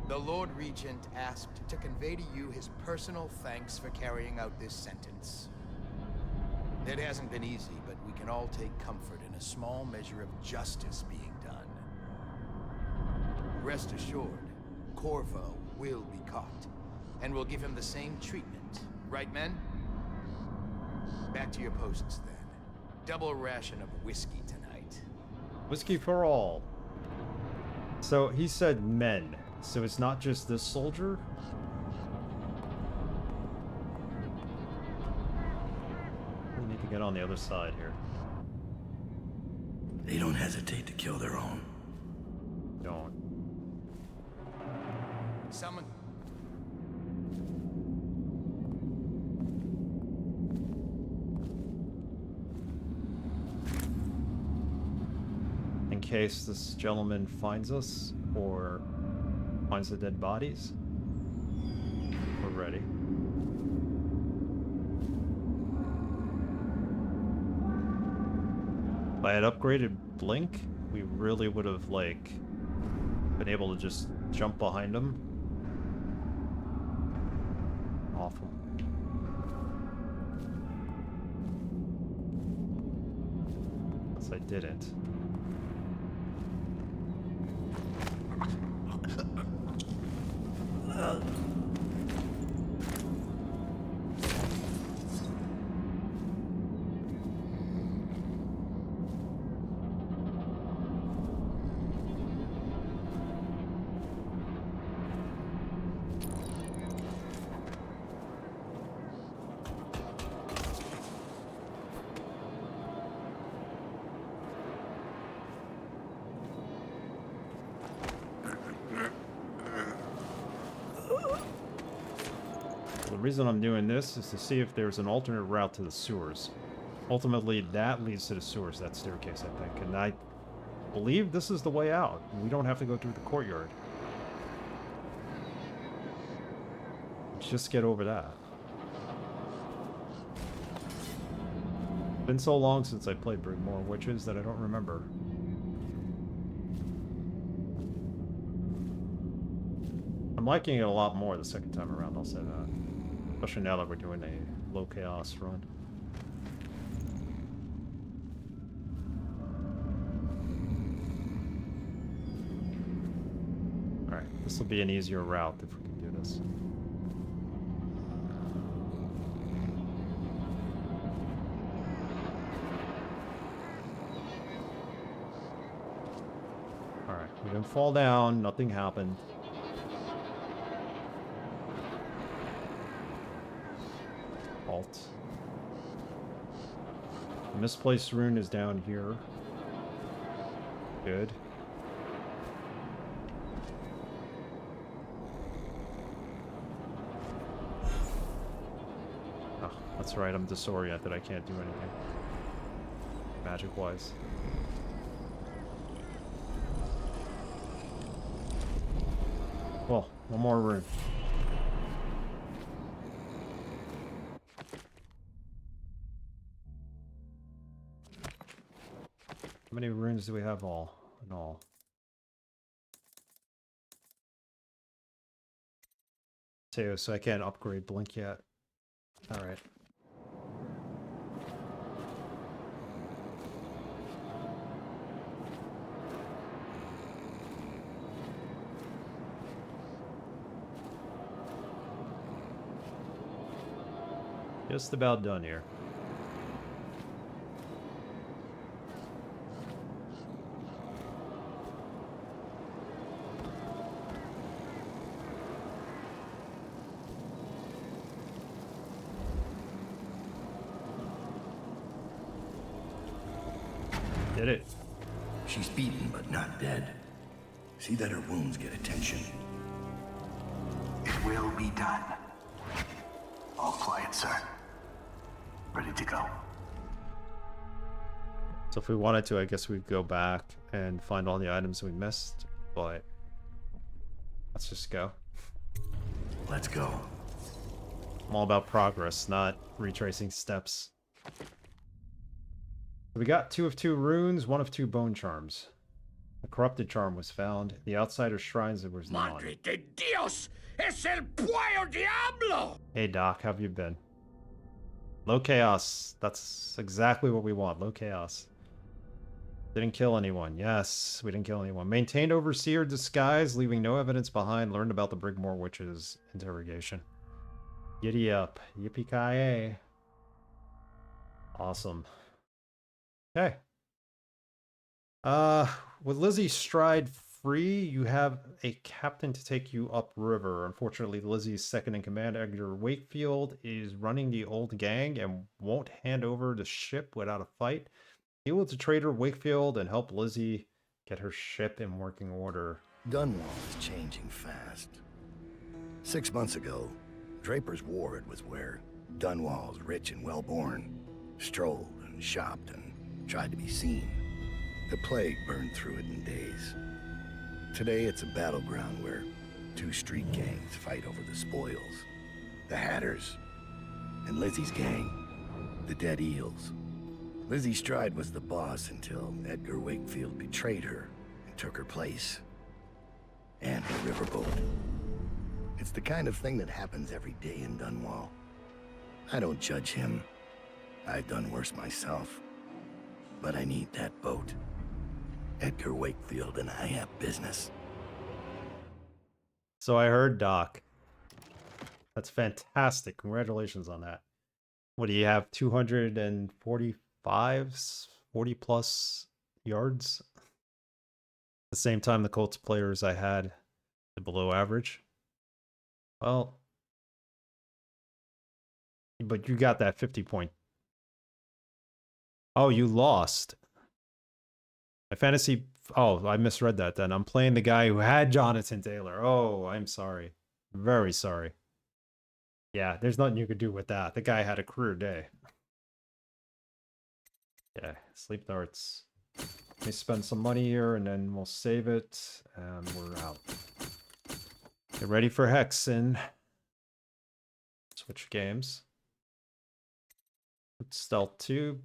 Speaker 4: The Lord Regent asked to convey to you his personal thanks for carrying out this sentence. It hasn't been easy, but we can all take comfort in a small measure of justice being done. Rest assured, Corvo will be caught, and we'll give him the same treatment. Right, men? Back to your posts, then. Double ration of whiskey tonight.
Speaker 1: Whiskey for all. So he said men. So it's not just this soldier? We need to get on the other side here.
Speaker 2: They don't hesitate to kill their own.
Speaker 1: Don't.
Speaker 4: Someone...
Speaker 1: In case this gentleman finds us, or finds the dead bodies, we're ready. If I had upgraded Blink, we really would have, like, been able to just jump behind him. Awful. Guess I didn't. The reason I'm doing this is to see if there's an alternate route to the sewers. Ultimately, that leads to the sewers, that staircase, I think. And I believe this is the way out. We don't have to go through the courtyard. Let's just get over that. It's been so long since I played Brigmore Witches that I don't remember. I'm liking it a lot more the second time around, I'll say that. Especially now that we're doing a low chaos run. Alright, this will be an easier route if we can do this. Alright, we didn't fall down, nothing happened. The misplaced rune is down here. Good. Oh, that's right, I'm disoriented. I can't do anything magic-wise. Well, one more rune. How many runes do we have all in all? Two, so I can't upgrade Blink yet. Alright. Just about done here. Did it.
Speaker 2: She's beaten, but not dead. See that her wounds get attention.
Speaker 3: It will be done. All quiet, sir. Ready to go.
Speaker 1: So if we wanted to, I guess we'd go back and find all the items we missed, but let's just go.
Speaker 2: Let's go.
Speaker 1: I'm all about progress, not retracing steps. We got 2 of 2 runes, 1 of 2 bone charms. A corrupted charm was found. The outsider shrines, there was none.
Speaker 14: Madre de Dios! Es el Puyo Diablo!
Speaker 1: Hey Doc, how have you been? Low chaos. That's exactly what we want. Low chaos. Didn't kill anyone. Yes, we didn't kill anyone. Maintained overseer disguise, leaving no evidence behind. Learned about the Brigmore Witch's interrogation. Giddy up. Yippee-ki-yay. Awesome. Okay. With Lizzie Stride free, you have a captain to take you upriver. Unfortunately, Lizzie's second in command, Edgar Wakefield, is running the old gang and won't hand over the ship without a fight. Deal with the traitor Wakefield and help Lizzie get her ship in working order.
Speaker 2: Dunwall is changing fast. 6 months ago, Draper's Ward was where Dunwall's rich and well-born strolled and shopped and tried to be seen. The plague burned through it in days. Today it's a battleground where 2 street gangs fight over the spoils. The Hatters and Lizzie's gang, the Dead Eels. Lizzie Stride was the boss until Edgar Wakefield betrayed her and took her place. And the riverboat. It's the kind of thing that happens every day in Dunwall. I don't judge him. I've done worse myself. But I need that boat. Edgar Wakefield and I have business.
Speaker 1: So I heard, Doc. That's fantastic. Congratulations on that. What do you have? 245, 40 plus yards? At the same time, the Colts players I had the below average. Well, but you got that 50 point. Oh, you lost. My fantasy. Oh, I misread that then. I'm playing the guy who had Jonathan Taylor. Oh, I'm sorry. Very sorry. Yeah, there's nothing you could do with that. The guy had a career day. Yeah, sleep darts. Let me spend some money here and then we'll save it and we're out. Get ready for Hexen. Switch games. Stealth 2.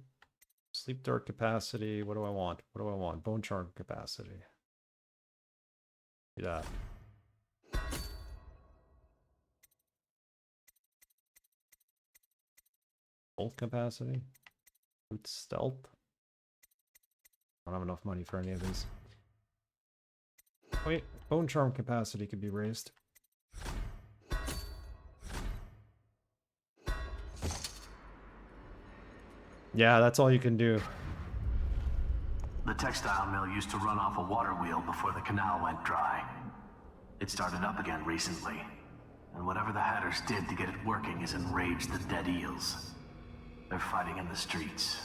Speaker 1: Sleep dart capacity. What do I want? What do I want? Bone charm capacity. Do that. Bolt capacity. Boot stealth. I don't have enough money for any of these. Wait, bone charm capacity could be raised. Yeah, that's all you can do.
Speaker 3: The textile mill used to run off a water wheel before the canal went dry. It started up again recently, and whatever the Hatters did to get it working has enraged the Dead Eels. They're fighting in the streets.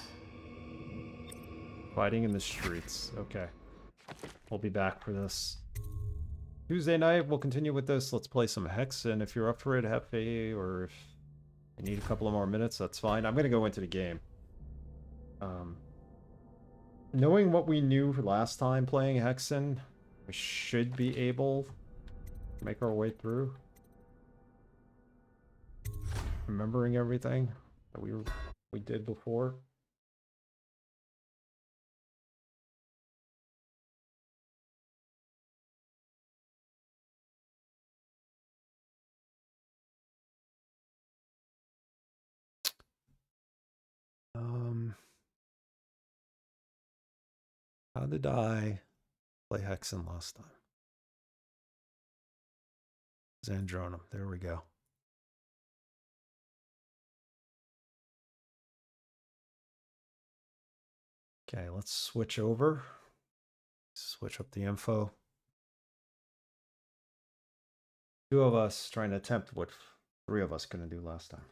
Speaker 1: Fighting in the streets. Okay. We'll be back for this. Tuesday night, we'll continue with this. Let's play some Hex, and if you're up for it, Hefe, or if you need a couple of more minutes, that's fine. I'm going to go into the game. Knowing what we knew last time playing Hexen, we should be able to make our way through. Remembering everything that we did before. How did I play Hexen last time? Zandronum, there we go. Okay, let's switch over. Switch up the info. 2 of us trying to attempt what 3 of us couldn't do last time.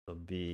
Speaker 1: It'll be